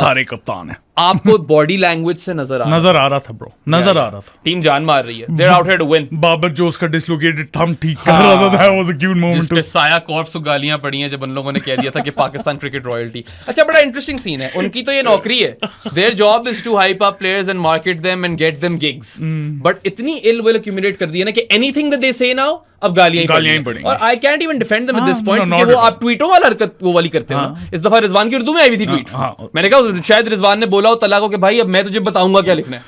सारे कप्तान हैं. आपको बॉडी लैंग्वेज से नजर आ रहा था ब्रो. नजर आ रहा था. टीम जान मार रही है. They are out here to win. Babar जो उसका डिसलोकेटेड थंब ठीक कर रहा था, that was a cute moment. जिस पे साया कॉर्प्स को गालियां पड़ी हैं जब उन लोगों ने कह दिया था कि पाकिस्तान क्रिकेट रॉयल्टी. अच्छा, बड़ा इंटरेस्टिंग सीन है. उनकी तो ये नौकरी है. Their job is to hype up players and market them and get them gigs. But इतनी इल विल एक्यूमुलेट कर दी है ना कि एनीथिंग दैट दे से नाउ अब गालियां ही पड़ेंगी. और आई can't even defend them at this point कि वो आप ट्वीटों वाला हरकत वो वाली करते हो ना. इस दफा रिजवान की उर्दू में आई हुई थी ट्वीट. मैंने कहा शायद रिजवान ने बोला हो तलाक को कि भाई अब मैं तुझे बताऊंगा क्या लिखना है.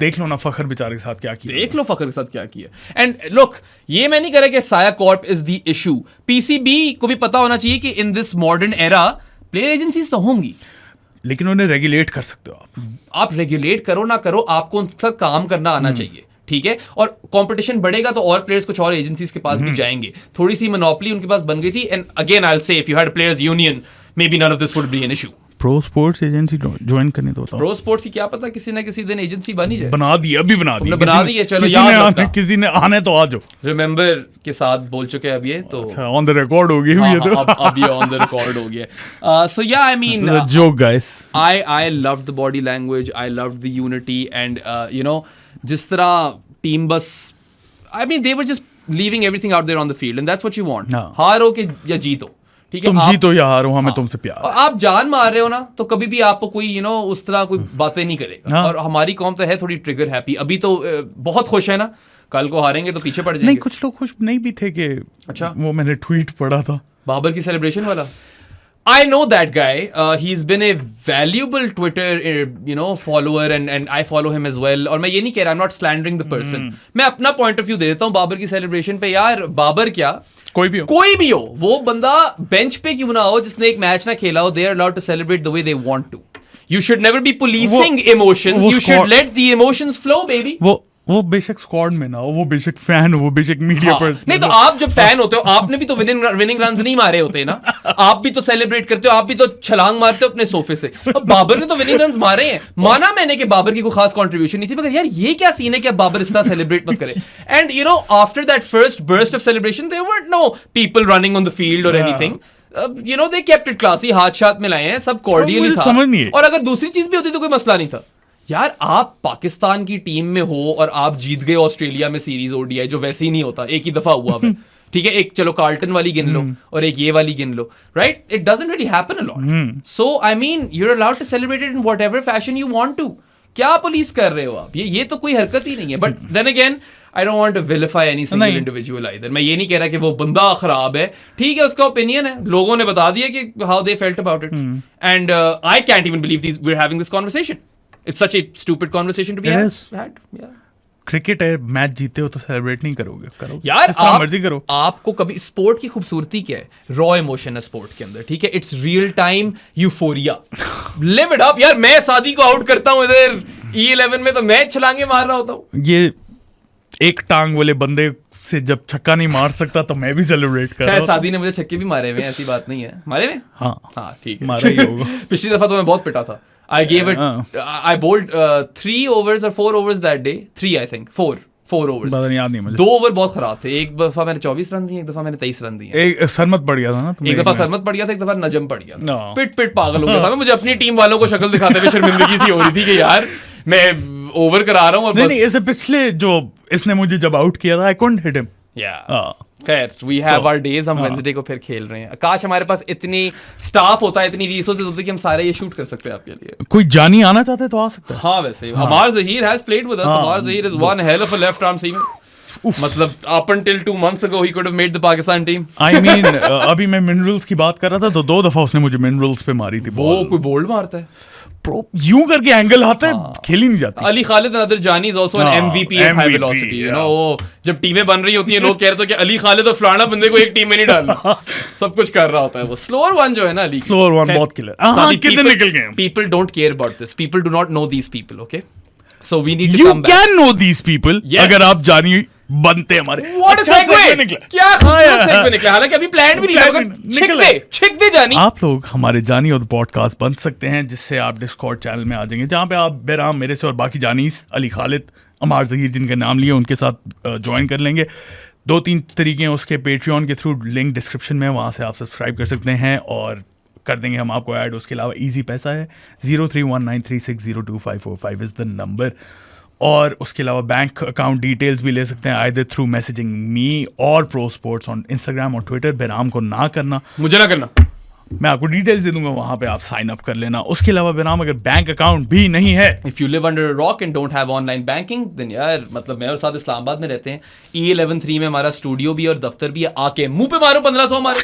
देख लो ना फखर बेचारे के साथ क्या किया. देख लो फखर के साथ क्या किया. एंड लुक, ये मैं नहीं कह रहा कि साया Corp is the issue. PCB को भी पता होना चाहिए कि in this modern era player agencies तो होंगी, लेकिन उन्हें रेगुलेट कर सकते हो आप रेगुलेट करो ना करो, आपको उनके साथ काम करना आना चाहिए. ठीक है. और कंपटीशन बढ़ेगा तो और प्लेयर्स कुछ और एजेंसीज के पास भी जाएंगे. थोड़ी सी मोनोपोली उनके पास बन गई थी. And again I will say if you had players union maybe none of this would be an issue. Pro sports agency join करनी तो प्रो स्पोर्ट्स की क्या पता किसी ना किसी दिन एजेंसी बनी जाए। बना दी, अभी बना दी, बना दी है, चलो याद रखना। किसी ने आने तो आ जाओ। रिमेंबर के साथ बोल चुके हैं अब ये तो ऑन द रिकॉर्ड हो गई हाँ, ये तो अब ये ऑन द रिकॉर्ड हो गया। सो या I mean joke guys, I loved the body language, I loved the unity and you know जिस तरह टीम बस I mean they were just leaving everything out there on the field and that's what you want। हारो के या जीतो, ठीक है, तुम जीतो या हारो हमें तुमसे प्यार। और आप जान मार रहे हो ना तो कभी भी आपको कोई यू नो उस तरह कोई बातें नहीं करेगा। और हमारी कौम तो है थोड़ी ट्रिगर हैप्पी, अभी तो बहुत खुश है ना, कल को हारेंगे तो पीछे पड़ जाएंगे। नहीं, कुछ लोग खुश नहीं भी थे कि अच्छा वो मैंने ट्वीट पढ़ा था बाबर की सेलिब्रेशन वाला। I know that guy. He's been a valuable Twitter, follower, and I follow him as well. और मैं ये नहीं कह रहा, I'm not slandering the person. मैं अपना point of view दे देता हूँ बाबर की सेलिब्रेशन पे। यार बाबर क्या, कोई भी हो, वो बंदा बेंच पे क्यों ना हो जिसने एक मैच ना खेला हो, they are allowed to celebrate the way they want to. You should never be policing emotions. You should let the emotions flow, baby. वो बेशक स्क्वाड में ना हो, वो बेशक फैन हो, वो बेशक मीडिया पर्सन। नहीं तो आप जब फैन होते हो, आपने भी तो विनिंग रन्स नहीं मारे होते ना, आप भी तो सेलिब्रेट करते हो, आप भी तो छलांग मारते हो अपने सोफे से। अब बाबर ने तो विनिंग रन्स मारे हैं, माना मैंने कि बाबर की कोई खास कंट्रीब्यूशन नहीं थी, मगर यार ये क्या सीन है कि अब बाबर इस तरह सेलिब्रेट मत करे। And you know after that first burst of celebration there were no people running on the field और anything. You know they kept it classy, हाथ मिलाए हैं, सब कॉर्डियली था। और अगर दूसरी चीज भी होती तो कोई मसला नहीं था। यार आप पाकिस्तान की टीम में हो और आप जीत गए ऑस्ट्रेलिया में सीरीज ओडीआई, जो वैसे ही नहीं होता, एक ही दफा हुआ है, ठीक है, एक चलो कार्ल्टन वाली गिन लो और एक ये वाली गिन लो, right? It doesn't really happen a lot. So I mean you are allowed to celebrate it in whatever fashion you want to. क्या पुलिस कर रहे हो आप? ये तो कोई हरकत ही नहीं है। But then again I don't want to vilify any single individual either. मैं ये नहीं कह रहा कि वो बंदा खराब है, ठीक है, उसका ओपिनियन है, लोगों ने बता दिया कि how they felt about it, and I can't even believe this we are having this conversation. It's such a stupid conversation to be had. Yeah. Cricket है, मैच जीते हो तो सेलिब्रेट नहीं करोगे यार, मर्जी करो। आपको कभी स्पोर्ट की खूबसूरती क्या है? रॉ इमोशन है स्पोर्ट के अंदर, ठीक है, it's real time euphoria. Live it up यार। मैं शादी को आउट करता हूँ इधर E11 में तो मैं छलांगे मार रहा होता हूँ। ये एक टांग वाले बंदे से जब छक्का नहीं मार सकता तो मैं भी सेलिब्रेट कर रहा हूं। शादी ने मुझे छक्के भी मारे हुए, ऐसी बात नहीं है। मारे हुए? हाँ ठीक है, मारा ही होगा। पिछली दफा तो मैं बहुत पिटा था। I bowled 3 overs or 4 overs that day. 3 I think. 4 overs. याद नहीं मुझे। 2 ओवर बहुत खराब थे। एक दफा मैंने 24 रन दिए, एक दफा मैंने 23 रन दिए। एक सरमत पड़ गया था ना, एक दफा सरमत पड़ गया था, एक दफा नजम पड़ गया था। पिट पागल हो गया था मैं। मुझे अपनी टीम वालों को शक्ल दिखाते हुए शर्मिंदगी सी हो रही थी कि यार मैं ओवर करा रहा हूँ और नहीं, इससे पिछले जो इसने मुझे जब आउट किया था, I couldn't hit him. खैर वी हैव आवर डेज। हम वेडनेसडे को फिर खेल रहे हैं। काश हमारे पास इतनी स्टाफ होता है, इतनी रिसोर्सेज होती कि हम सारे ये शूट कर सकते हैं आपके लिए। कोई जानी आना चाहते तो आ सकता है। हाँ वैसे Amar Zaheer has played with us. Amar Zaheer is one hell of a left arm seamer. मतलब up until 2 months ago he could have made the Pakistan team. I mean अभी मैं मिनरल्स की बात कर रहा था तो 2 दफा उसने मुझे मिनरल्स पे मारी थी। वो कोई बोल्ड मारता है, यूं करके एंगल आता है, खेल ही नहीं जाती। Ali Khalid another JAANIS also an MVP at high velocity, you know। वो जब टीमें बन रही होती हैं लोग कह रहे थे कि अली खालिद और फलाना बंदे को एक टीम में नहीं डालना। सब कुछ कर रहा होता है वो। स्लोअर वन जो है ना अली, स्लोअर वन बहुत किलर। कितने निकल गए? People don't care about this. People do not know these people, okay? So we need to come back. You can know these people अगर आप जानी बनते हमारे। क्या खूबसूरत निकला, हालांकि अभी प्लान भी नहीं था। छिक दे जानी। आप लोग हमारे जानी और पॉडकास्ट बन सकते हैं, जिससे आप डिस्कॉर्ड चैनल में आ जाएंगे, जहाँ पे आप बेराम मेरे से और बाकी जानीस, अली खालिद, अमार ज़हीर जिनका नाम लिए, उनके साथ ज्वाइन कर लेंगे। 2-3 तरीके हैं उसके। पेट्रियन के थ्रू, लिंक डिस्क्रिप्शन में, वहाँ से आप सब्सक्राइब कर सकते हैं और कर देंगे हम आपको ऐड। उसके अलावा EasyPaisa है, 0319360255 इज़ द नंबर। और उसके अलावा बैंक अकाउंट डिटेल्स भी ले सकते हैं आइदर थ्रू मैसेजिंग मी और ProSports ऑन Instagram और Twitter। बेराम को ना करना, मुझे ना करना, मैं आपको डिटेल्स दे दूंगा, वहां पे आप साइन अप कर लेना। उसके अलावा बेराम अगर बैंक अकाउंट भी नहीं है, if you live under a rock and don't have online banking, then यार मतलब मैं और साथ इस्लामाबाद में रहते हैं। E11 में हमारा स्टूडियो भी और दफ्तर भी है। आके मुंह पे मारो 1500 हमारे,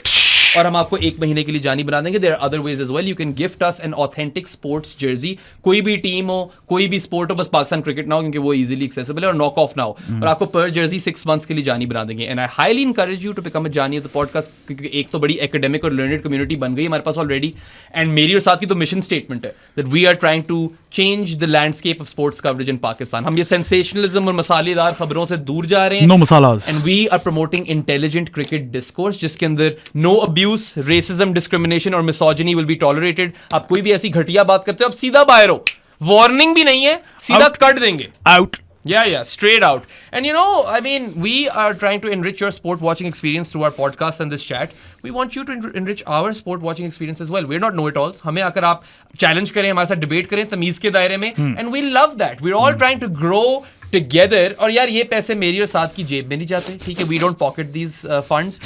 और हम आपको 1 महीने के लिए जानी बना देंगे। There are other ways as well. You can gift us an authentic sports jersey. कोई भी टीम हो, कोई भी स्पोर्ट हो, बस पाकिस्तान क्रिकेट ना हो, क्योंकि वो इजीली एक्सेसिबल है, और नॉक ऑफ ना हो। और आपको पर जर्सी 6 months के लिए जानी बना देंगे। And I highly encourage you to become a जानी ऑफ द पॉडकास्ट, क्योंकि एक तो बड़ी एकेडमिक और लर्नड कम्युनिटी बन गई हमारे पास ऑलरेडी। एंड मेरी और साथ की तो मिशन स्टेटमेंट है that we are trying to change the landscape of sports coverage in Pakistan. हम ये सेंसेशनलिज्म और मसालेदार खबरों से दूर जा रहे हैं। No masalas. And we are promoting intelligent cricket discourse, जिसके अंदर no abuse abuse, racism, discrimination or misogyny will be tolerated. आप कोई भी ऐसी घटिया बात करते हो, आप सीधा बाहर हो. Warning भी नहीं है, सीधा कट देंगे. Out. Yeah, straight out. And you know, I mean, we are trying to enrich your sport watching experience through our podcast and this chat. We want you to enrich our sport watching experience as well. We're not know-it-alls. हमें आकर आप challenge करें, हमारे साथ debate करें तमीज़ के दायरे में. And we love that. We're all trying to grow together. और यार ये पैसे मेरी और साथ की जेब में नहीं जाते, ठीक है? We don't pocket these funds.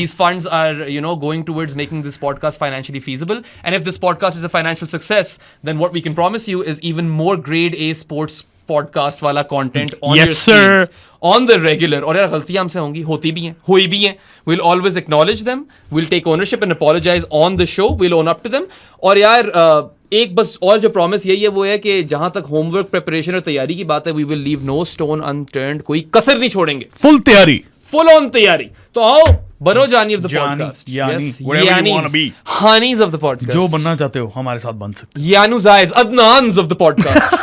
These funds are, you know, going towards making this podcast financially feasible. And if this podcast is a financial success, then what we can promise you is even more grade A sports podcast वाला content on your screens on the regular. और यार गलतियां हमसे होंगी, होती भी हैं, हुई भी हैं. Will always acknowledge them, will take ownership and apologise on the show, will own up to them. और यार एक बस और जो प्रॉमिस यही है वो है कि जहां तक होमवर्क प्रिपरेशन और तैयारी की बात है, we will leave no stone unturned. कोई कसर नहीं छोड़ेंगे. फुल तैयारी, फुल ऑन तैयारी. तो आओ बनो जानी of the podcast. Honeys of the podcast. जो बनना चाहते हो हमारे साथ बन सकते हो. यानुजाइज, अदनान्स ऑफ द पॉडकास्ट.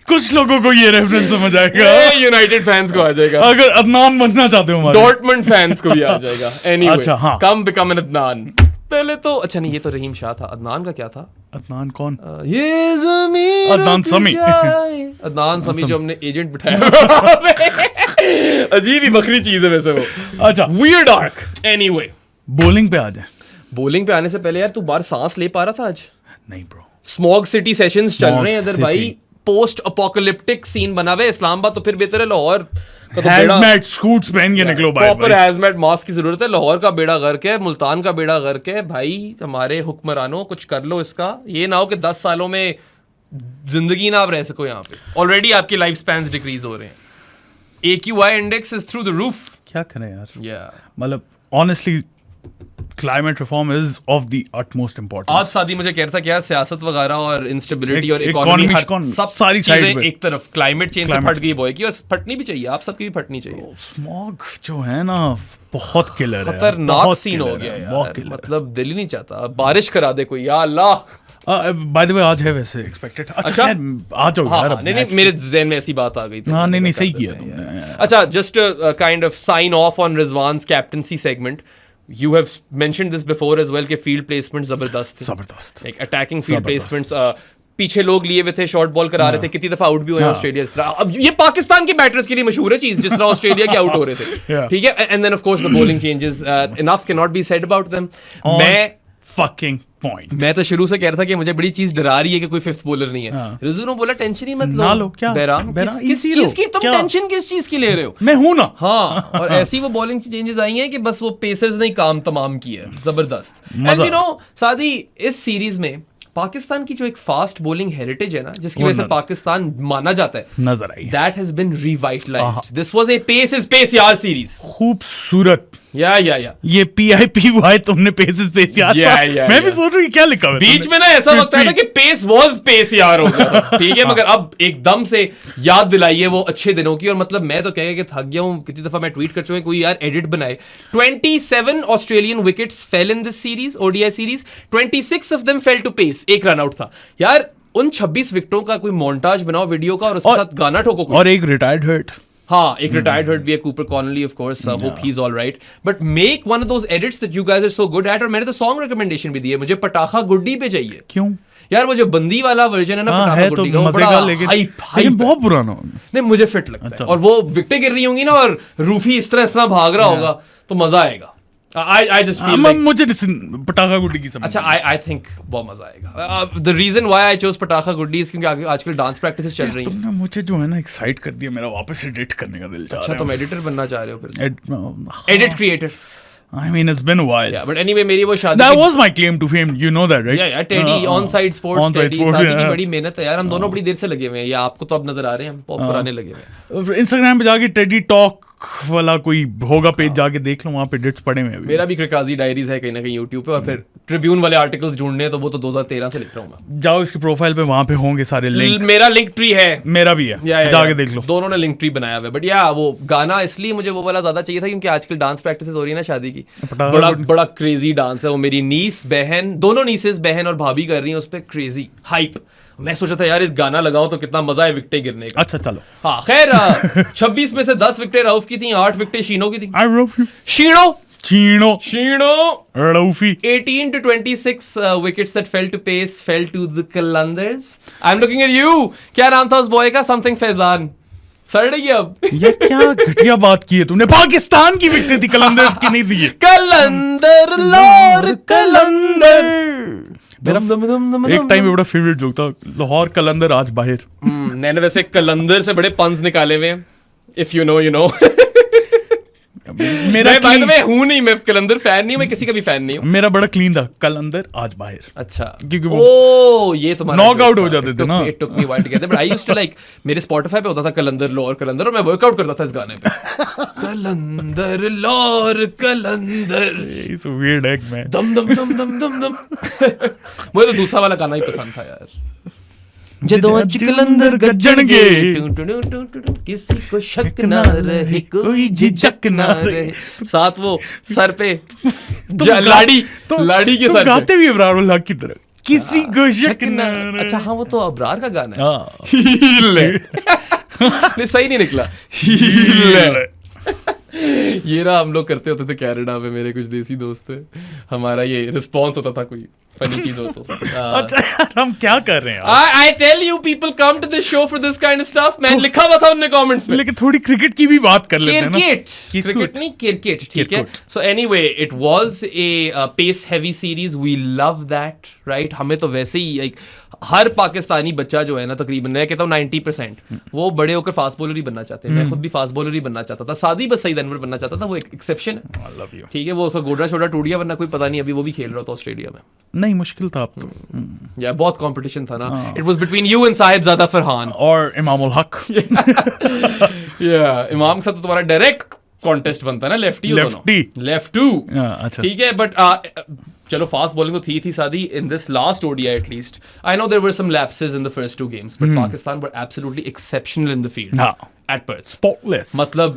कुछ लोगों को ये रेफरेंस समझ आएगा. यूनाइटेड फैंस को आ जाएगा. अगर अदनान बनना चाहते हो हमारे. डॉर्टमंड फैंस को भी आ जाएगा. एनीवे, अच्छा, हाँ. कम बिकम एन अदनान. पहले तो अच्छा नहीं, ये तो रहीम शाह था. अदनान का क्या था? अदनान कौन? ये ज़मीन अदनान समी. अदनान समी जो हमने एजेंट बिठाया. अजीब ही बकरी चीज है वैसे वो. अच्छा, वियर्ड आर्क. एनीवे, बॉलिंग पे आ जाए. बॉलिंग पे आने से पहले यार तू बाहर सांस ले पा रहा था आज? नहीं ब्रो. स्मॉग सिटी सेशंस चल रहे हैं इधर भाई. पोस्ट अपोकलिप्टिक सीन बना हुआ है. इस्लामाबाद तो फिर बेहतर है, लाहौर का तो हैजमैट सूट्स पहन के निकलो भाई. प्रॉपर हैजमैट मास्क की जरूरत है. लाहौर का बेड़ा गर्क है, मुल्तान का बेड़ा गर्क है भाई. हमारे हुक्मरानों कुछ कर लो इसका. ये ना हो कि 10 सालों में जिंदगी ना आप रह सको यहाँ पे. ऑलरेडी आपकी लाइफ स्पैन्स डिक्रीज हो रहे हैं. AQI index is through the roof. क्या करें यार. मतलब honestly climate reform is of the utmost important. आज सादी मुझे कह रहा था कि यार सियासत वगैरह और इंस्टेबिलिटी और इकोनॉमी सब सारी चीजें एक तरफ क्लाइमेट चेंज से फट गई बॉय की, और फटनी भी चाहिए. आप सबकी भी फटनी चाहिए. स्मॉग जो है ना बहुत किलर है. खतरनाक सीन हो गया यार. मतलब दिल ही नहीं चाहता बारिश करा दे कोई. या अल्लाह. बाय द वे आज है वैसे एक्सपेक्टेड. अच्छा आ जाओ यार. नहीं मेरे ज़हन में ऐसी बात आ गई थी. हाँ नहीं सही किया तुमने. अच्छा, just kind of sign off on Rizwan's captaincy segment. You have mentioned this before as well कि फील्ड प्लेसमेंट जबरदस्त लाइक अटैकिंग फील्ड प्लेसमेंट्स. पीछे लोग लिए हुए थे, शॉर्ट बॉल करा रहे थे, कितनी दफा आउट भी हुए ऑस्ट्रेलिया इस तरह. अब ये पाकिस्तान के बैटर्स के लिए मशहूर है चीज, जिस तरह ऑस्ट्रेलिया के आउट हो रहे थे. ठीक है. And then of course the bowling changes, enough can not be said about them. मैं fucking point. मैं तो शुरू से कह रहा था कि मुझे बड़ी चीज डरा रही है कि कोई फिफ्थ बॉलर नहीं है. रिजू ने बोला टेंशन ही मत लो. क्या किस चीज की तुम टेंशन किस चीज की ले रहे हो? मैं हूं ना. हाँ. और ऐसी वो बॉलिंग चेंजेस आई हैं कि बस वो पेसर्स ने काम तमाम किया है. जबरदस्त. एंड यू नो सादी, इस सीरीज में पाकिस्तान की जो एक फास्ट बॉलिंग हेरिटेज है ना, जिसकी वजह से पाकिस्तान माना जाता है, नजर आई. That has been revitalized. This was a pace is pace यार सीरीज. खूबसूरत. या ये PIPY तुमने पेस इज पेस यार. मैं भी सोच रही हूँ क्या लिखा है बीच में ना. ऐसा वक्त आया था कि पेस वाज पेस यार हो गया. ठीक है, मगर अब एकदम से याद दिलाइए वो अच्छे दिनों की. और मतलब मैं तो कह के थक गया हूँ. कितनी दफा मैं ट्वीट कर चुका हूँ, कोई यार एडिट बनाए. 27 Australian wickets fell in this series, ODI series. 26 of them fell to pace. एक रन आउट था यार. उन 26 विकेटों का कोई मोन्टाज बनाओ वीडियो का और उसके साथ गाना ठोको. और एक रिटायर्ड हर्ट. हाँ, एक रिटायर्ड हर्ट भी है, Cooper Connolly of course. Hope he is all right. But make one of those edits that you guys are so good at. और मैंने तो सॉन्ग रिकमेंडेशन भी दी है. मुझे पटाखा गुड्डी पे चाहिए. क्यों यार? वो जो बंदी वाला वर्जन है ना पटाखा गुड्डी का, बड़ा लेकिन बहुत पुराना. नहीं मुझे फिट लगता है. और वो विकेटें गिर रही होंगी ना और रूफी इस तरह भाग रहा होगा तो मजा आएगा. I just feel like मुझे पटाखा गुड्डी की समझ. अच्छा, I think बहुत मजा आएगा. The reason why I chose पटाखा गुड्डी is क्योंकि आजकल डांस प्रैक्टिसेस चल रही हैं. तुमने मुझे जो है ना एक्साइट कर दिया. मेरा वापस एडिट करने का दिल चाह रहा है. अच्छा, तुम एडिटर बनना चाह रहे हो फिर से? Edit creator. I mean, it's been a while. Yeah, but anyway, मेरी वो शादी. That was my claim to fame. You know that, right? Yeah, Teddy, on-site sports, Teddy. शादी की बड़ी मेहनत है यार. हम दोनों बड़ी देर से लगे हुए हैं. या आपको तो अब नजर आ रहे हैं, हम बहुत पुराने लगे हुए हैं. Instagram पे जाके Teddy Talk वाला कोई होगा पेज, जाके देख लो. वहाँ पे डिट्स पड़े हुए हैं. मेरा भी क्रिकाजी डायरीज है कहीं ना कहीं YouTube पे. और फिर ट्रिब्यून वाले आर्टिकल्स ढूंढने हैं तो वो तो 2013 से लिख रहा हूँ मैं. जाओ इसकी प्रोफाइल पे, वहाँ पे होंगे सारे लिंक. मेरा लिंक ट्री है. मेरा भी है. जाके देख लो. दोनों ने लिंक ट्री बनाया हुआ है. बट या वो गाना इसलिए मुझे वो वाला ज्यादा चाहिए था क्योंकि आजकल डांस प्रैक्टिस हो रही है ना शादी की. बड़ा क्रेजी डांस है वो. मेरी नीस बहन, दोनों नीसेस बहन और भाभी कर रही हैं उस पर क्रेजी हाइप. मैं सोचा था यार इस गाना लगाओ तो कितना मजा है विकेटें गिरने का. अच्छा चलो. हाँ खैर, 26 में से 10 विकेटें राउफ की थी, 8 विकेटें शीनो की थी. I Rauf you. शीनो Sheeno. Raufi. 18 to 26 wickets that fell to pace, fell to the Qalandars. I'm looking at you. क्या नाम था उस बॉय का? Something फैजान. सड़ रही है अब. ये क्या घटिया बात की है तुमने. पाकिस्तान की विकेट थी, कलंदर्स की नहीं थी ये. कलंदर लाहौर कलंदर. एक टाइम में बड़ा फेवरेट जोक था, लाहौर कलंदर आज बाहर. मैंने वैसे कलंदर से बड़े पंज निकाले हुए हैं. If you know, you know. मेरा by the way हूँ नहीं, मैं कलंदर फैन नहीं हूँ, मैं किसी का भी फैन नहीं हूँ. मेरा बड़ा क्लीन था, कलंदर आज बाहर. अच्छा, क्योंकि वो ये तुम्हारा नॉक आउट हो जाते थे ना. It took me a while to get there, but I used to like, मेरे Spotify पे होता था कलंदर लाहौर कलंदर, और मैं वर्कआउट करता था इस गाने पे. कलंदर लाहौर कलंदर. It's weird egg man. दम दम दम दम दम दम. मुझे तो दूसरा वाला गाना ही पसंद था यार. जदों अज कलंदर गजणगे किसी को शक ना रहे, कोई झिझक ना रहे. साथ वो सर पे लाड़ी के सर पे गाते भी इब्रार हक की तरह, किसी को शक ना रहे. अच्छा हाँ, वो तो अबरार का गाना है. नहीं सही नहीं निकला. ये ना हम लोग करते होते थे कनाडा में, मेरे कुछ देसी दोस्त थे, हमारा ये रिस्पॉन्स होता था कोई फनी चीज हो तो. अच्छा यार हम क्या कर रहे हैं यार? I tell you, people come to this show for this kind of stuff. मैंने लिखा हुआ था उनने कमेंट्स में. लेकिन थोड़ी क्रिकेट की भी बात कर लेते हैं ना. क्रिकेट नहीं, क्रिकेट. ठीक है. So anyway, it was a pace heavy series. We love that, right? हमें तो वैसे ही like हर पाकिस्तानी बच्चा जो है ना, तकरीबन मैं कहता हूँ 90%, वो बड़े होकर फास्ट बॉलर ही बनना चाहते हैं. मैं खुद भी फास्ट बॉलर ही बनना चाहता था. सादी बस सईद अनवर बनना चाहता था, वो एक एक्सेप्शन है. ठीक है, वो उसका गोडा छोड़ा टूट गया, वरना कोई पता नहीं अभी वो भी खेल रहा था ऑस्ट्रेलिया में. नहीं मुश्किल था अब तो. या बहुत कंपटीशन था ना. It was between you and Sahibzada Farhan और इमाम उल हक. या इमाम के साथ तो तुम्हारा डायरेक्ट कॉन्टेस्ट बनता है ना. Left two. अच्छा ठीक है. बट चलो फास्ट बॉलिंग तो थी सादी in this last ODI at least. I know there were some lapses in the first two games, but Pakistan were absolutely exceptional in the field. At birth. Spotless. मतलब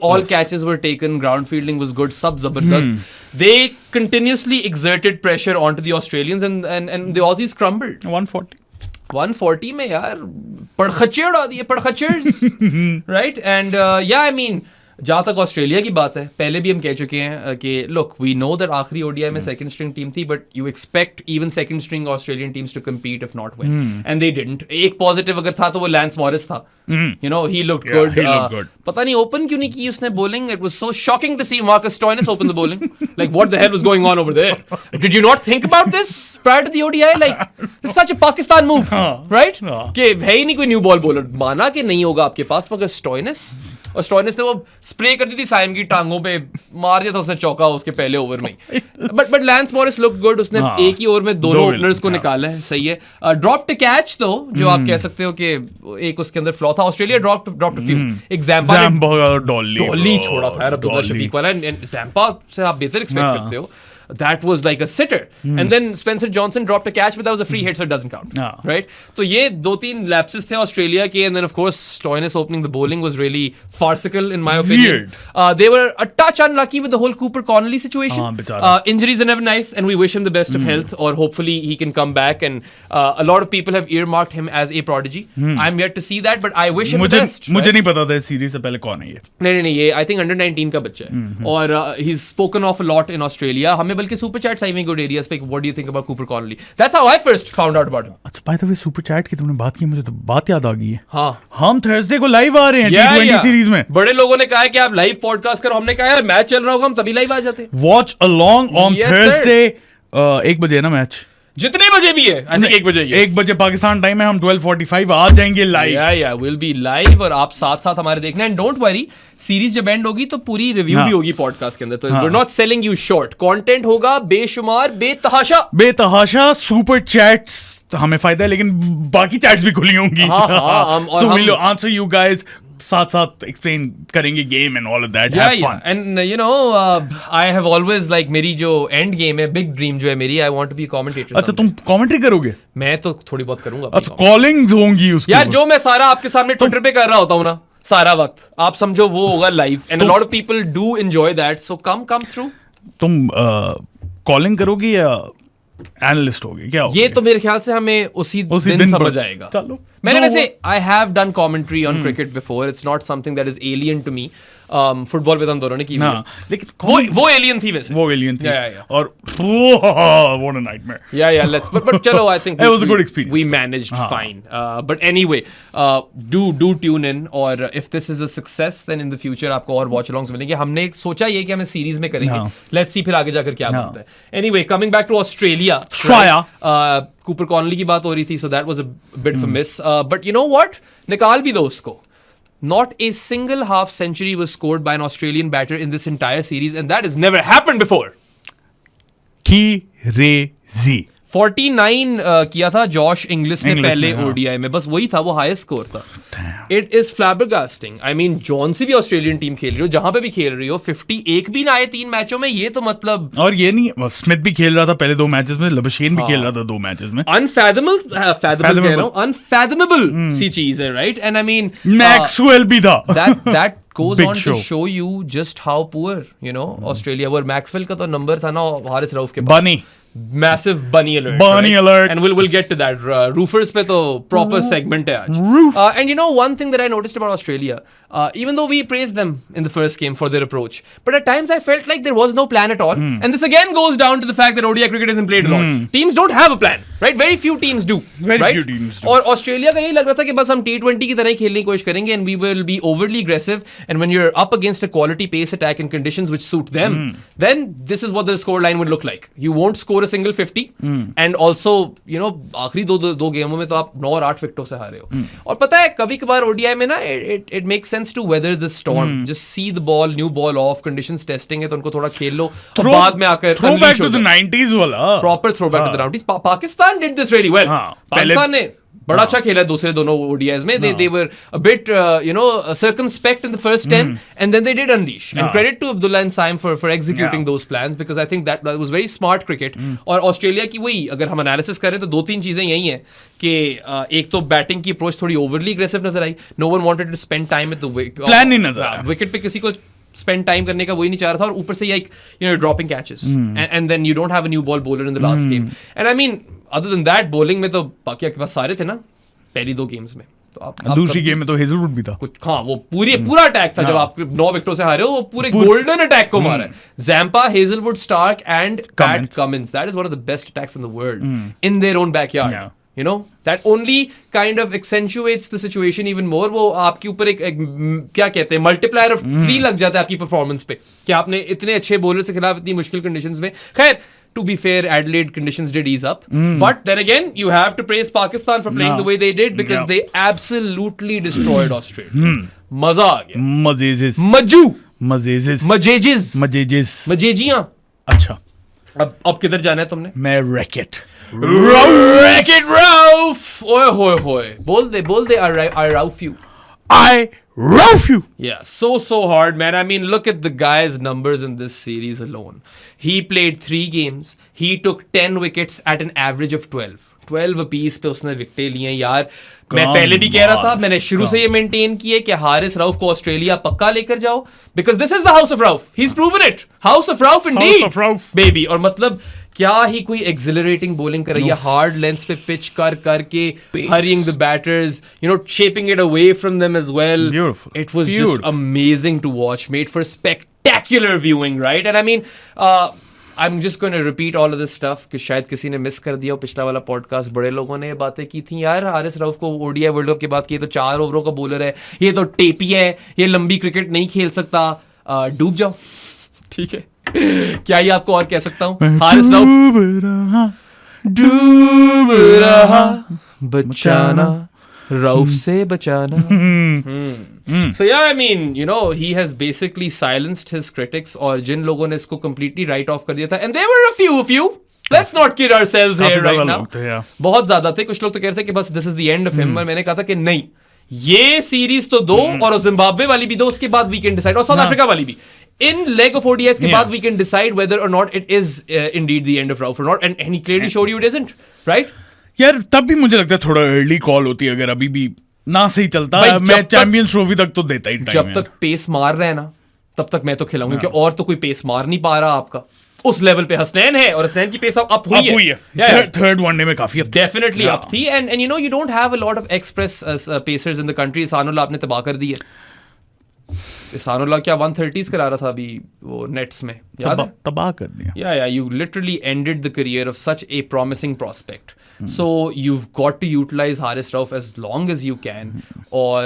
all catches were taken, ground fielding was good, sab zabardast. They continuously exerted pressure onto the Australians and the Aussies crumbled. 140 में यार पड़खचे उड़ा दिए, पड़खचर्स. Right? And yeah, I mean, जहाँ तक Australia की बात है, पहले भी हम कह चुके हैं कि लुक वी नो दैट आखिरी ओडीआई में सेकंड स्ट्रिंग टीम थी, but you expect even second string Australian teams to compete if not win, and they didn't. एक पॉजिटिव अगर था तो वो लैंस मॉरिस था. You know he looked good. पता नहीं ओपन क्यों नहीं की उसने bowling. It was so shocking to see Marcus Stoinis open the bowling. Like what the hell was going on over there? Did you not think about this prior to the ODI? Like this such a Pakistan move, right? कि है ही नहीं कोई new ball bowler. माना कि नहीं होगा आपके पास, मगर स्टोइनिस ने वो स्प्रे कर दी थी साइम की टांगों पे, मार दिया था उसने चौका उसके पहले ओवर में. But lens Morris look good. उसने एक ही ओवर में दोनों ओपनर्स को निकाला है. सही है. ड्रॉप टू कैच तो जो आप कह सकते हो कि एक उसके अंदर फ्लॉ था. Australia drop two few. एक ज़ैम्पा डॉली छोड़ा था यार अब्दुल्ला शफीक वाला. ज़ैम्पा से आप बेहतर एक्सपेक्ट करते हो. That was like a sitter. And then Spencer Johnson dropped a catch, but that was a free hit, so it doesn't count. Right? तो ये 2-3 lapses थे ऑस्ट्रेलिया के, and then of course Stoinis opening the bowling was really farcical in my opinion. They were a touch unlucky with the whole Cooper Connolly situation. Injuries are never nice, and we wish him the best of health, or hopefully he can come back. And a lot of people have earmarked him as a prodigy. I'm yet to see that, but I wish him the best. मुझे नहीं पता था series से पहले कौन है ये. नहीं ये I think under 19 का बच्चा है, और he's spoken off a lot in Australia. हमें बल्कि सुपर चैट्स आई गुड एरियाज पे. What do you think about Cooper Connolly? That's how I first found out about him. अच्छा by the way super chat की तुमने बात की, मुझे तो बात याद आ गई है. हाँ, हम थर्सडे को लाइव आ रहे हैं T20 सीरीज में. बड़े लोगों ने कहा है कि आप लाइव पॉडकास्ट करो. हमने कहा यार मैच चल रहा होगा, हम तभी लाइव आ जाते. Watch along on Thursday. 1 बजे ना मैच, जितने बजे भी है. आई थिंक 1 बजे पाकिस्तान टाइम है. हम 12:45 आ जाएंगे लाइव. या विल बी लाइव, और आप साथ साथ हमारे देखना. एंड डोंट वरी, सीरीज जब एंड होगी तो पूरी रिव्यू भी होगी पॉडकास्ट के अंदर. तो we are not selling you short. Content होगा बेशुमार, बेतहाशा. सुपर चैट्स हमें फायदा है, लेकिन बाकी चैट्स भी खुली होंगी. So we will answer you guys, साथ एक्सप्लेन करेंगे game and all of that. Have fun. And you know I have always like, मेरी जो एंड गेम है, बिग ड्रीम जो है मेरी, I want to be commentator. अच्छा तुम कमेंट्री करोगे? मैं तो थोड़ी बहुत करूंगा. अच्छा कॉलिंग्स होंगी उसके यार, जो मैं सारा आपके सामने ट्विटर पे कर रहा होता हूँ ना सारा वक्त, आप समझो वो होगा live. And a lot of people do enjoy that, so come through. तुम कॉलिंग करोगी या एनालिस्ट होगी क्या? ये तो मेरे ख्याल से हमें उसी दिन समझ आएगा. चलो. मैंने वैसे I have done commentary on cricket before. It's not something that is alien to me. Football पे तो हम दोनों ने की हुई है। लेकिन वो एलियन थी वैसे, वो एलियन थी Yeah. और what a nightmare. Yeah, let's but चलो, I think It was a good experience. We managed fine. But anyway, do tune in, और if this is a success, then in the future आपको और watch alongs मिलेंगे। हमने सोचा ये कि हम इस सीरीज में करेंगे, let's see फिर आगे जाकर क्या बनता है। Anyway, coming back to Australia, Cooper Conley की बात हो रही थी, so that was a bit of a miss. But you know what? निकाल भी दो उसको. Not a single half century was scored by an Australian batter in this entire series, and that has never happened before. Crazy. 49 किया था Josh Inglis ने पहले ODI में, बस वही था, वो हाईएस्ट स्कोर था। It is flabbergasting. I mean, John सी भी ऑस्ट्रेलियन टीम खेल रही हो, जहां पे भी खेल रही हो, 51 भी ना आए 3 मैचों में, ये तो मतलब। और ये नहीं, स्मिथ भी खेल रहा था पहले 2 मैचेस में, लबशेन भी खेल रहा था 2 मैचेस में। अनफैथमेबल सी चीज है, right? And I mean Maxwell भी था। that goes on to show you just how poor, you know, Australia were. Maxwell का तो नंबर था ना हारिस रऊफ के पास। Bunny. Massive bunny alert. Bunny alert. And we'll get to that. Roofers पे तो proper segment है आज. And you know, one thing that I noticed about Australia, even though we praised them in the first game for their approach, but at times I felt like there was no plan at all. And this again goes down to the fact that ODI cricket isn't played a lot. Teams don't have a plan, right? Very few teams do. Very few teams do. और Australia का यही लग रहा था कि बस हम T20 की तरह ही खेलने की कोशिश करेंगे, and we will be overly aggressive. And when you're up against a quality pace attack in conditions which suit them, then this is what the scoreline would look like. You won't score a single 50, and also, you know, आखिरी दो गेमों में तो आप 9 और 8 विकेटों से हारे हो। और पता है, कभी कभार ओडीआई में ना it makes sense to weather the storm. Just see the ball, new ball off, conditions testing है तो उनको थोड़ा खेल लो, और बाद में आकर throwback to the 90s वाला, proper throwback to the 90s. Pakistan did this really well. Pakistan ने बड़ा अच्छा खेला दूसरे दोनों ODIs में. They were a bit circumspect in the first 10, and then they did unleash. And credit to Abdullah and Saim for executing those plans, because I think that was very smart cricket. और Australia की वही अगर हम analysis करें तो 2-3 चीजें यही हैं कि एक तो बैटिंग की अप्रोच थोड़ी ओवरली अग्रेसिव नजर आई. No one wanted to spend time with the plan नहीं नजर आया. विकेट पे किसी को spend time करने का वही नहीं चाह रहा था, और ऊपर से like dropping catches and then you don't have a new ball bowler in the last game. And I mean, other than that, bowling में तो बाकी आपके पास सारे थे ना पहली 2 गेम्स में. तो आप दूसरी गेम में तो हेजलवुड भी था कुछ. हाँ, वो पूरा अटैक था. जब आप 9 विकेटों से हारे हो, वो पूरे गोल्डन अटैक को मारा है. Zampa, Hazelwood, Stark and Pat Cummins. That is one of the best attacks in the world in their own backyard. You know, that only kind of accentuates the situation even more. वो आपके ऊपर एक क्या कहते हैं, multiplier of 3 लग जाता है आपकी परफॉर्मेंस पे, कि आपने इतने अच्छे बॉलर से खिलाफ इतनी मुश्किल कंडीशंस में. खैर, to be fair, Adelaide conditions did ease up. But then again, you have to praise Pakistan for playing the way they did, because they absolutely destroyed Australia. मजा आ गया. मजेजियां. अच्छा, अब किधर जाना है तुमने? मैं रैकेट Rauf. ओए होए बोल दे I Rauf you. I Rauf you. Yeah, so hard, man. I mean, look at the guy's numbers in this series alone. He played 3 games. He took 10 wickets at an average of 12 apiece पे उसने विकेटें लिए. यार, मैं पहले भी कह रहा था, मैंने शुरू से ये मेंटेन किया कि हारिस रऊफ को ऑस्ट्रेलिया पक्का लेकर जाओ, because this is the house of Rauf. He's proven it. House of Rauf indeed. House of Rauf. Baby. और मतलब क्या ही कोई exhilarating bowling कर रही है, हार्ड लेंथ पे पिच करके, hurrying the batters, shaping it away from them as well. Beautiful. It was just amazing to watch, made for spectacular viewing, right? And I mean, I'm just going to repeat all of this stuff कि शायद किसी ने miss कर दिया हो पिछला वाला podcast. बड़े लोगों ने ये बातें की थी, यार हारिस रऊफ को ODI वर्ल्ड कप के बाद ये तो 4 ओवरों का बॉलर है, ये तो टेपी है, ये लंबी क्रिकेट नहीं खेल सकता. डूब जाओ, ठीक है. क्या ही आपको और कह सकता हूँ. हारिस रऊफ डूब रहा, बचाना Rauf से बचाना. So yeah, I mean, he has basically silenced his critics, और जिन लोगों ने इसको completely write off कर दिया था, and there were a few. Let's not kid ourselves here right now. बहुत ज्यादा थे. कुछ लोग तो कह रहे थे कि बस this is the end of him, और मैंने कहा था कि नहीं, ये सीरीज तो दो, और जिम्बाब्वे वाली भी दो, उसके बाद we can decide, और साउथ अफ्रीका वाली भी. In leg of ODIs के बाद we can decide whether or not it is indeed the end of Rauf or not, and he clearly showed you it isn't, right? यार, तब भी मुझे लगता है थोड़ा अर्ली कॉल होती है. अगर अभी भी ना सही चलता, मैं चैंपियंस ट्रॉफी तक तो देता ही टाइम. जब तक पेस मार रहे हैं ना, तब तक मैं तो खिलाऊंगा, क्योंकि और तो कोई पेस मार नहीं पा रहा आपका उस लेवल पे. हसनैन है, और हसनैन की पेस अप हुई है. थर्ड वनडे में काफी डेफिनेटली अप थी. And you don't have a lot of express pacers in the country. सानुल्लाह आपने तबाह कर दी है. इसानुल्लाह क्या 130s करा रहा था अभी वो नेट्स में, याद है? तबाह कर दिया. Yeah, you literally ended the career of such a promising prospect. So you've got to utilize Haris Rauf as long as you can, or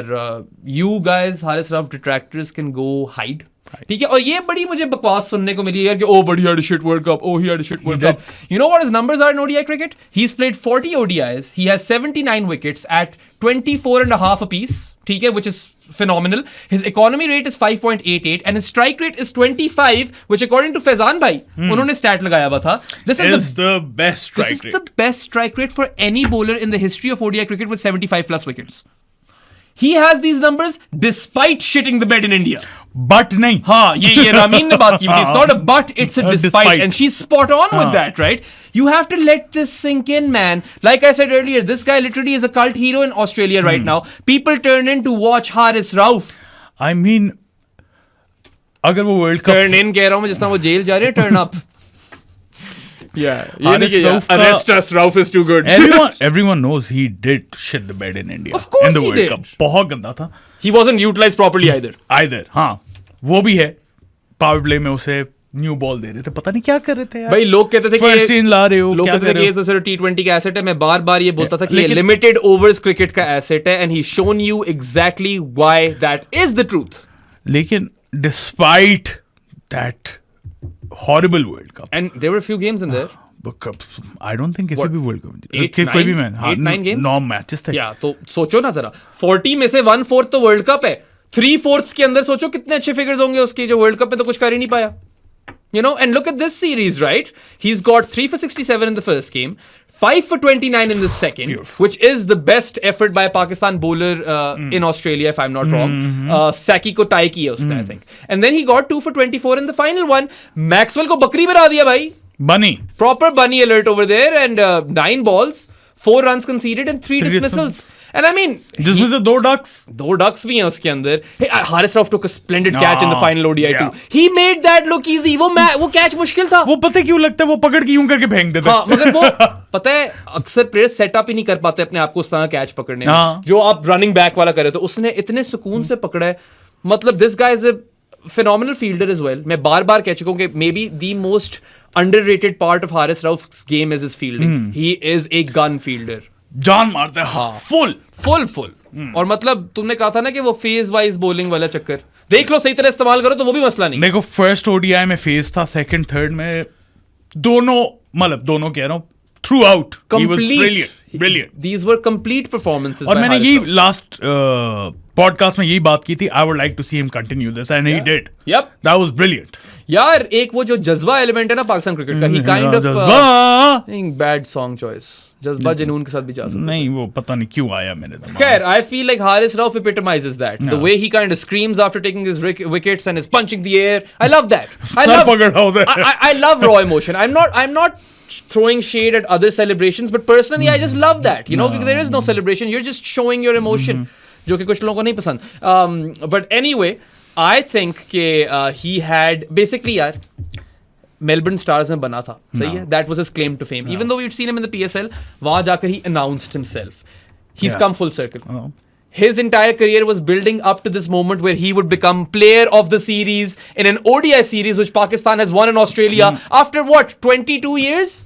you guys, Haris Rauf detractors, can go hide. ठीक है. और ये बड़ी मुझे बकवास सुनने को मिली यार कि oh but he had a shit World Cup, oh he had a shit World Cup. You know what his numbers are in ODI cricket? He's played 40 ODIs, he has 79 wickets at 24 and a half apiece, ठीक है, which is phenomenal. His economy rate is 5.88 and his strike rate is 25, which according to Faizan bhai, उन्होंने stat लगाया हुआ था. This is the best strike rate. This is the best strike rate for any bowler in the history of ODI cricket with 75 plus wickets. He has these numbers despite shitting the bed in India. But नहीं. हाँ, ये रामीन ने बात की. It's not a but, it's a despite. And she's spot on with that, right? You have to let this sink in, man. Like I said earlier, this guy literally is a cult hero in Australia right now. People turn in to watch Haris Rauf. I mean, अगर वो World Cup turn in कह रहा हूँ मैं, जिस तरह वो jail जा रहे हैं, turn up. Arrest us, Rauf is too good. Everyone knows he did shit the bed in India. Of course in the he World did. Cup. बहुत गंदा था. He wasn't utilized properly either. हाँ, वो भी है. पावर प्ले में उसे new ball दे रहे थे, पता नहीं क्या कर रहे थे यार. भाई लोग कहते थे कि फर्स्ट सीन ला रहे हो, लोग कहते थे कि ये तो सिर्फ T20 का एसेट है. मैं बार-बार ये बोलता था कि ये लिमिटेड ओवर्स क्रिकेट का एसेट है, and he's shown you exactly why that is the truth. लेकिन despite that horrible World Cup, and there were a few games in there. I don't think किसी भी वर्ल्ड कप कोई भी 8-9 games 9 matches थे. या तो सोचो ना जरा, 40 में से 1/4 तो वर्ल्ड कप है, 3/4 के अंदर सोचो कितने अच्छे फिगर्स होंगे उसके, जो वर्ल्ड कप में तो कुछ कर ही नहीं पाया. You know, and look at this series, right? He's got 3 for 67 in the first game, 5 for 29 in the second, which is the best effort by a Pakistan bowler in Australia, if I'm not wrong. Saki ko tie kiya usne, I think. And then he got 2 for 24 in the final one. Maxwell ko bakri bana diya, bhai. Bunny. Proper bunny alert over there, and 9 balls, 4 runs conceded and 3 dismissals. And I mean, dismissal 2 ducks. 2 ducks भी हैं उसके अंदर. Hey, Haris Rauf took a splendid catch in the final ODI too. He made that look easy. वो catch मुश्किल था. वो पता है क्यों लगता है, वो पकड़ के यूं करके फेंक देता है. हाँ, मगर वो पता है अक्सर प्लेयर्स सेटअप ही नहीं कर पाते अपने आप को उस तरह कैच पकड़ने में, जो आप रनिंग बैक वाला करे. तो उसने इतने सुकून से पकड़ा है. मतलब this guy is a phenomenal fielder as well. मैं बार-बार कह चुका हूँ कि maybe the most underrated part of Haris Rauf's game is his fielding. He is a gun fielder. जान मारता है. full. और मतलब तुमने कहा था ना कि वो फेज वाइज बॉलिंग वाला चक्कर देख लो, सही तरह इस्तेमाल करो तो वो भी मसला नहीं. देखो फर्स्ट ओडीआई में फेज था, सेकंड थर्ड में दोनों, मतलब दोनों कह रहा हूँ, throughout he was brilliant. These were complete performances. और मैंने ये लास्ट पॉडकास्ट में यही बात की थी, I would like to see him continue this, and he did. Yep. That was brilliant. यार एक वो जो जज्बा एलिमेंट है ना पाकिस्तान क्रिकेट का, he kind of bad song choice. जज्बा जुनून के साथ भी जा सकता है. नहीं, वो पता नहीं क्यों आया मेरे दिमाग. खैर, I feel like Haris Rauf epitomizes that. The way he kind of screams after taking his wickets and is punching the air. I love that. I love raw emotion. I'm not throwing shade at other celebrations, but personally I just love that. You know, there is no celebration. You're just showing your emotion. जो कि कुछ लोगों को नहीं पसंद. But anyway, I think कि he had basically यार Melbourne stars में बना था, सही है. That was his claim to fame. Even though we'd seen him in the PSL, वहाँ जाकर he announced himself. He's come full circle. His entire career was building up to this moment where he would become player of the series in an ODI series which Pakistan has won in Australia after what, 22 years?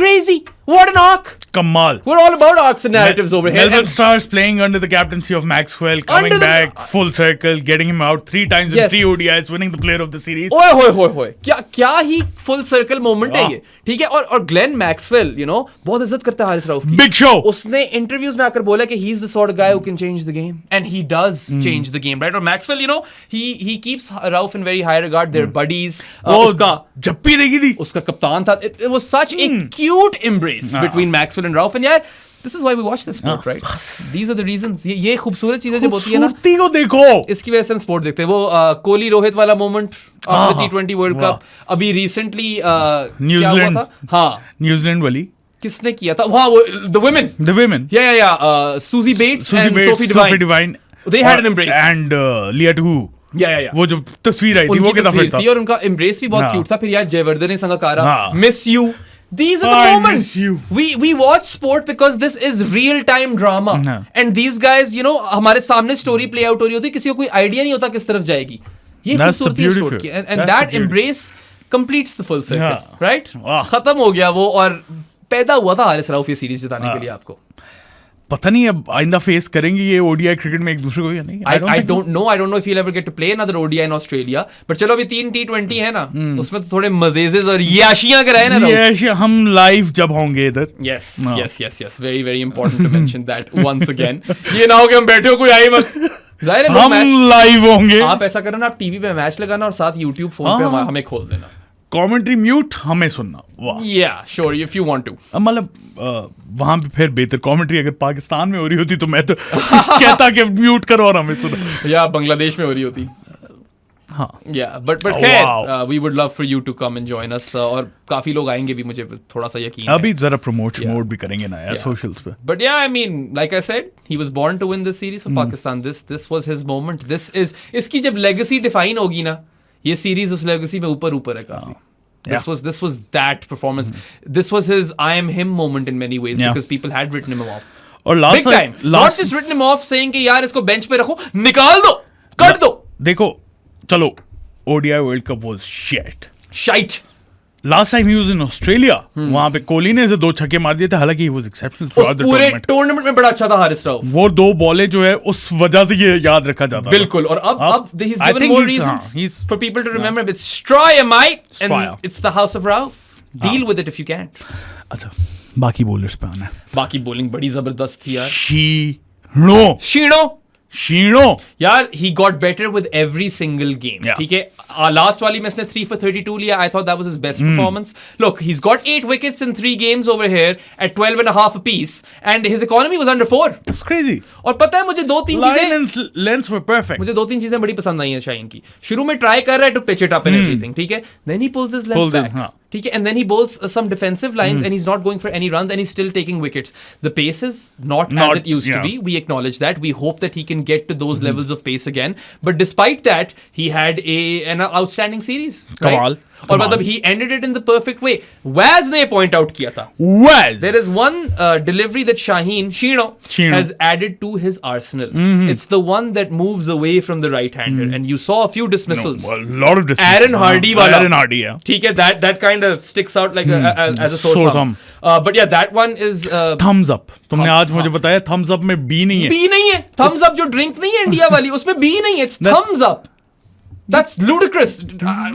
Crazy. What an arc. Kamal. We're all about arcs and narratives over here. Melbourne Stars playing under the captaincy of Maxwell, coming back full circle, getting him out 3 times in 3 ODIs, winning the player of the series. ओए क्या ही full circle moment है ये, ठीक है. और Glenn Maxwell, you know, बहुत इज्जत करता है हारिस रऊफ की. Big show. उसने इंटरव्यूज में आकर बोला कि he's the sort of guy who can change the game, and he does change the game, right? और Maxwell, you know, he keeps Rauf in very high regard. They're buddies. उसका जप्पी देगी थी, उसका कप्तान था. It was such a cute embrace between Maxwell and Rauf, and यार, this is why we watch this sport, right? These are the reasons. ये खूबसूरत चीजें जब होती है ना, खूबसूरती को देखो, इसकी वजह से हम स्पोर्ट देखते हैं. वो कोहली रोहित वाला moment after the T20 world cup, अभी रिसेंटली क्या हुआ था? हाँ, न्यूजीलैंड वाली किसने किया था? हाँ, वो the women. Yeah. Susie Bates and Sophie Devine. They had an embrace. And Leah Too. Yeah. वो जो तस्वीर आई थी, वो कितना फिट था. और उनका embrace भी बहुत क्यूट था. फिर यार Jayewardene Sangakkara, miss you. These are the moments. We watch sport because this is real time drama. And these guys, you know, हमारे सामने स्टोरी प्ले आउट हो रही होती है, किसी को कोई आइडिया नहीं होता किस तरफ जाएगी. ये खूबसूरती है स्टोर की, and that embrace completes the full circle, right? खत्म हो गया वो, और पैदा हुआ था हारिस रऊफ ये सीरीज जिताने के लिए आपको. पता नहीं अब आइंदा फेस करेंगे ये ओडीआई क्रिकेट में एक दूसरे को या नहीं. I don't know if he'll ever get to play another ODI in Australia. But चलो अभी 3 T20 है ना, उसमें तो थोड़े मजेजेस और याशियां कराए ना. हम लाइव जब होंगे इधर. Yes. Very important to mention that once again. ये ना हो कि हम बैठे हो कोई आई मत. जाहिर है हम लाइव होंगे. आप ऐसा करना, आप टीवी पे मैच लगाना और साथ YouTube फोन पे हमें खोल देना. कमेंट्री म्यूट, हमें सुनना. Yeah, sure, if you want to. मतलब वहां पे फिर बेहतर कमेंट्री अगर पाकिस्तान में हो रही होती तो मैं तो कहता कि म्यूट करो और हमें सुनो. या बांग्लादेश में हो रही होती. हाँ. Yeah, but खैर, we would love for you to come and join us. और काफी लोग आएंगे भी, मुझे थोड़ा सा यकीन है. अभी जरा प्रमोट भी करेंगे ना यार socials पे. But yeah, I mean, like I said, he was born to win this series for Pakistan. This was his moment. इसकी जब legacy define होगी ना, ये सीरीज उस लेगेसी में ऊपर है काफी. This was that performance. This was his I am him moment in many ways, because people had written him off. और big time. Not just written him off saying कि यार इसको बेंच पे रखो, निकाल दो, कट दो. देखो चलो, ODI World Cup was shite. Last time he was in Australia, वहां पे कोहली ने 2 छक्के मार दिए थे, हालांकि he was exceptional throughout the tournament. पूरे टूर्नामेंट में बड़ा अच्छा था हारिस राउफ. वो 2 बॉलें जो है उस वजह से ये याद रखा जाता है. बिल्कुल. और अब he's given more reasons for people to remember him. It's Stroyer, mate, and it's the house of Rauf. Deal with it if you can. अच्छा, बाकी बॉलर्स पे आना है. बाकी बॉलिंग बड़ी जबरदस्त थी यार. शीनो यार, he got better with every single game. ठीक है, लास्ट वाली में इसने 3 for 32 लिया. I thought that was his best performance. Look, he's got 8 wickets in 3 games over here at 12.5 apiece, and his economy was under 4. That's crazy. और पता है मुझे 2-3 चीजें, lengths were perfect. मुझे 2-3 चीजें बड़ी पसंद आई हैं शाहीन की. शुरू में ट्राई कर रहा है to pitch it up and everything, ठीक है, then he pulls his length back. ठीक है, and then he bowls some defensive lines and he's not going for any runs and he's still taking wickets. The pace is not as it used to be. We acknowledge that. We hope that he can get to those levels of pace again. But despite that, he had an outstanding series. Kamal. और मतलब he ended it in the perfect way. Waz ने point out किया था. There is one delivery that Sheeno has added to his arsenal. It's the one that moves away from the right-hander, and you saw a few dismissals. A lot of dismissals. Aaron Hardy वाला. Aaron Hardy, yeah. ठीक है, that kind of sticks out like as a sore thumb. But yeah, that one is thumbs up. तुमने आज मुझे बताया thumbs up में B नहीं है. B नहीं है. Thumbs up जो drink नहीं है इंडिया वाली, उसमें B नहीं है. It's thumbs up. That's ludicrous.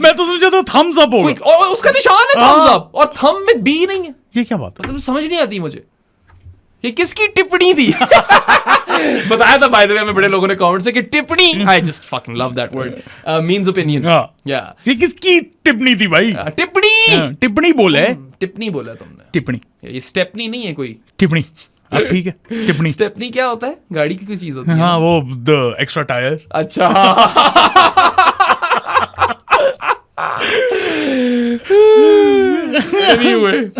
मैं तो समझा था thumbs up होगा. और उसका निशान है thumbs up, और thumb में B नहीं है. ये क्या बात है? मतलब समझ नहीं आती मुझे. ये किसकी टिप्पणी थी? बताया था by the way हमें बड़े लोगों ने कमेंट्स में कि टिप्पणी. I just fucking love that word. Means opinion. Yeah. ये किसकी टिप्पणी थी भाई? टिप्पणी बोला है. टिप्पणी बोला तुमने. टिप्पणी. ये स्टेपनी नहीं है कोई. टिप्पणी. ठीक है. टिप्पणी. स्टेपनी क्या होता है? गाड़ी की कोई चीज होती है. हाँ, वो the extra tire. अच्छा. Anyway,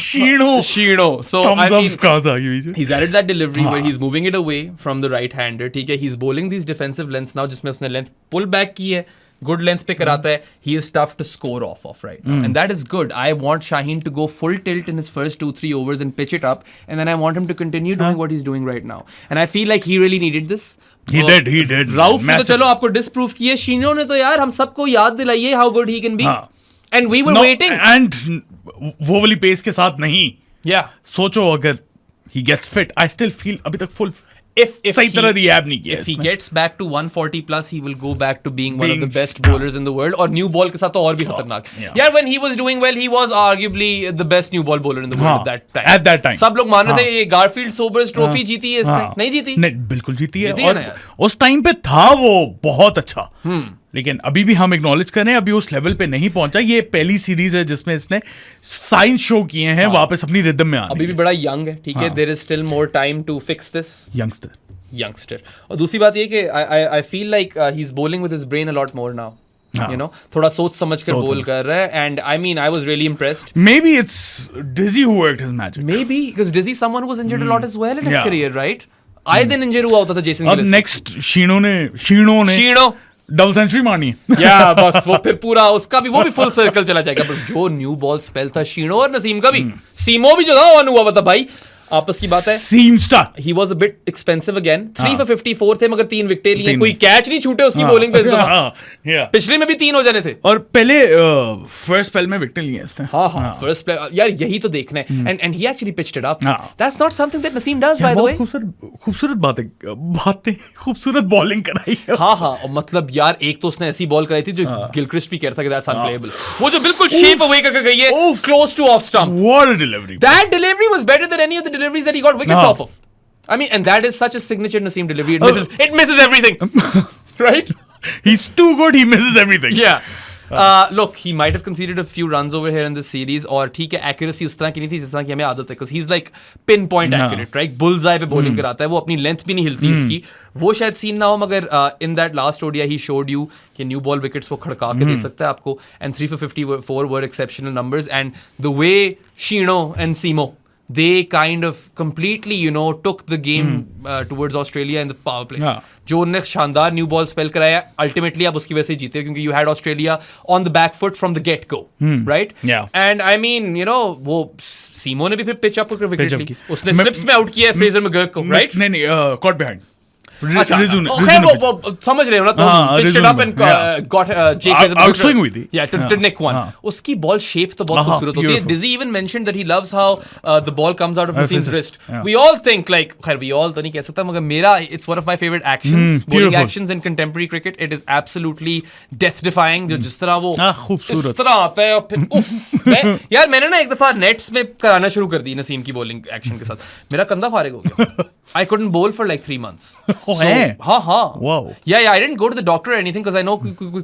Sheeno. So I mean, he's added that delivery where he's moving it away from the right-hander. ठीक है, he's bowling these defensive lengths now, जिसमें उसने length pull back की है. Good length पे कराता है. He is tough to score off of right now, and that is good. I want Shaheen to go full tilt in his first 2-3 overs and pitch it up, and then I want him to continue doing what he's doing right now. And I feel like he really needed this. He did. Rauf ने तो चलो आपको disprove किए. Sheeno ने तो यार हम सबको याद दिलाई है how good he can be. And we were waiting. And वो वाली pace के साथ नहीं. Yeah. सोचो अगर he gets fit, I still feel अभी तक full. If सही तरह रिहैब नहीं किया. If he gets back to 140 plus, he will go back to being one of the best bowlers in the world. और new ball के साथ तो और भी खतरनाक. यार when he was doing well, he was arguably the best new ball bowler in the world at that time. सब लोग मान रहे थे ये Garfield Sobers ट्रॉफी जीती है इसने. नहीं जीती. नहीं, बिल्कुल जीती है. और उस टाइम पे था वो बहुत अच्छा. लेकिन अभी भी हम एक्नॉलेज करें, अभी उस लेवल पे नहीं पहुंचा. ये पहली सीरीज है जिसमें इसने साइंस शो किए हैं वापस अपनी रिदम में आने. अभी भी बड़ा यंग है, ठीक है. There is still more time to fix this. Youngster. और दूसरी बात ये कि I feel like he is bowling with his brain a lot more now. You know, थोड़ा सोच समझ कर बोल कर रहा है. And I mean, I was really impressed. Maybe it's Dizzy who worked his magic. Maybe because Dizzy someone who was injured a lot as well in his career, right? आए दिन इंजर हुआ होता था जेसन गिलेस्पी. अब next शीनो ने double century मारनी. या बस वो फिर पूरा उसका भी वो भी फुल सर्कल चला जाएगा. बट जो न्यू बॉल स्पेल था शीनो और नसीम का भी, सीमो भी जो था वन हुआ था भाई. आपस की बात है. सीम star. He was a bit expensive again. 3 for 54 थे मगर 3 विकेटें लिए. कोई कैच नहीं छूटे उसकी बॉलिंग पे इस दफा. पिछले में भी 3 हो जाने थे. और पहले फर्स्ट स्पेल में विकेट लिए इसने. हाँ फर्स्ट प्ले यार यही तो देखना है. And he actually pitched it up. That's not something that Naseem does by the way. खूबसूरत बातें खूबसूरत बॉलिंग कराई. हाँ मतलब यार एक तो उसने ऐसी बॉल कराई थी जो गिलक्रिस्ट भी कह रहा था कि that's unplayable. वो जो बिल्कुल शेप अवे करके गई है close to off stump. What a delivery. That delivery was better than any of the deliveries that he got wickets off of. I mean, and that is such a signature Naseem delivery. It misses everything. Right? He's too good, he misses everything. Yeah. Look, he might have conceded a few runs over here in this series. और ठीक है, accuracy उस तरह की नहीं थी जिस तरह की हमें आदत है. Because he's like pinpoint accurate, right? Bullseye पे bowling कराता है. वो अपनी length भी नहीं हिलती उसकी. वो शायद सीन ना हो मगर in that last ODI he showed you कि new ball wickets वो खड़का के दे सकता है आपको. And 3 for 54 were exceptional numbers. And the way Sheeno and Seemo, they kind of completely, took the game towards Australia in the power play. जो उन्होंने शानदार new ball spell कराया, अल्टीमेटली आप उसकी वजह से जीते क्योंकि you had Australia on the back foot from the get go, right? And I mean वो सीमो ने भी फिर पिच अप विकेट ली. उसने स्लिप्स में आउट किया फ्रेजर मैकगर्क को, राइट? नहीं कॉट बिहाइंड. समझ रहे हो ना तुम. Pitched it up and got outswing हुई थी. Yeah, to nick one. उसकी बॉल शेप तो बहुत खूबसूरत होती है. Dizzy even mentioned that he loves how the ball comes out of Naseem's wrist. We all think like, खैर we all तो नहीं कह सकता मगर मेरा it's one of my favorite actions, bowling actions in contemporary cricket. It is absolutely death defying. जो जिस तरह वो इस तरह आता है और फिर उफ. यार मैंने ना एक दफा नेट्स में कराना शुरू कर दी नसीम की बॉलिंग एक्शन के साथ. मेरा कंधा फारिग हो गया. I couldn't bowl for like 3 months. हाँ. Wow. Yeah, I didn't go to the doctor or anything because I know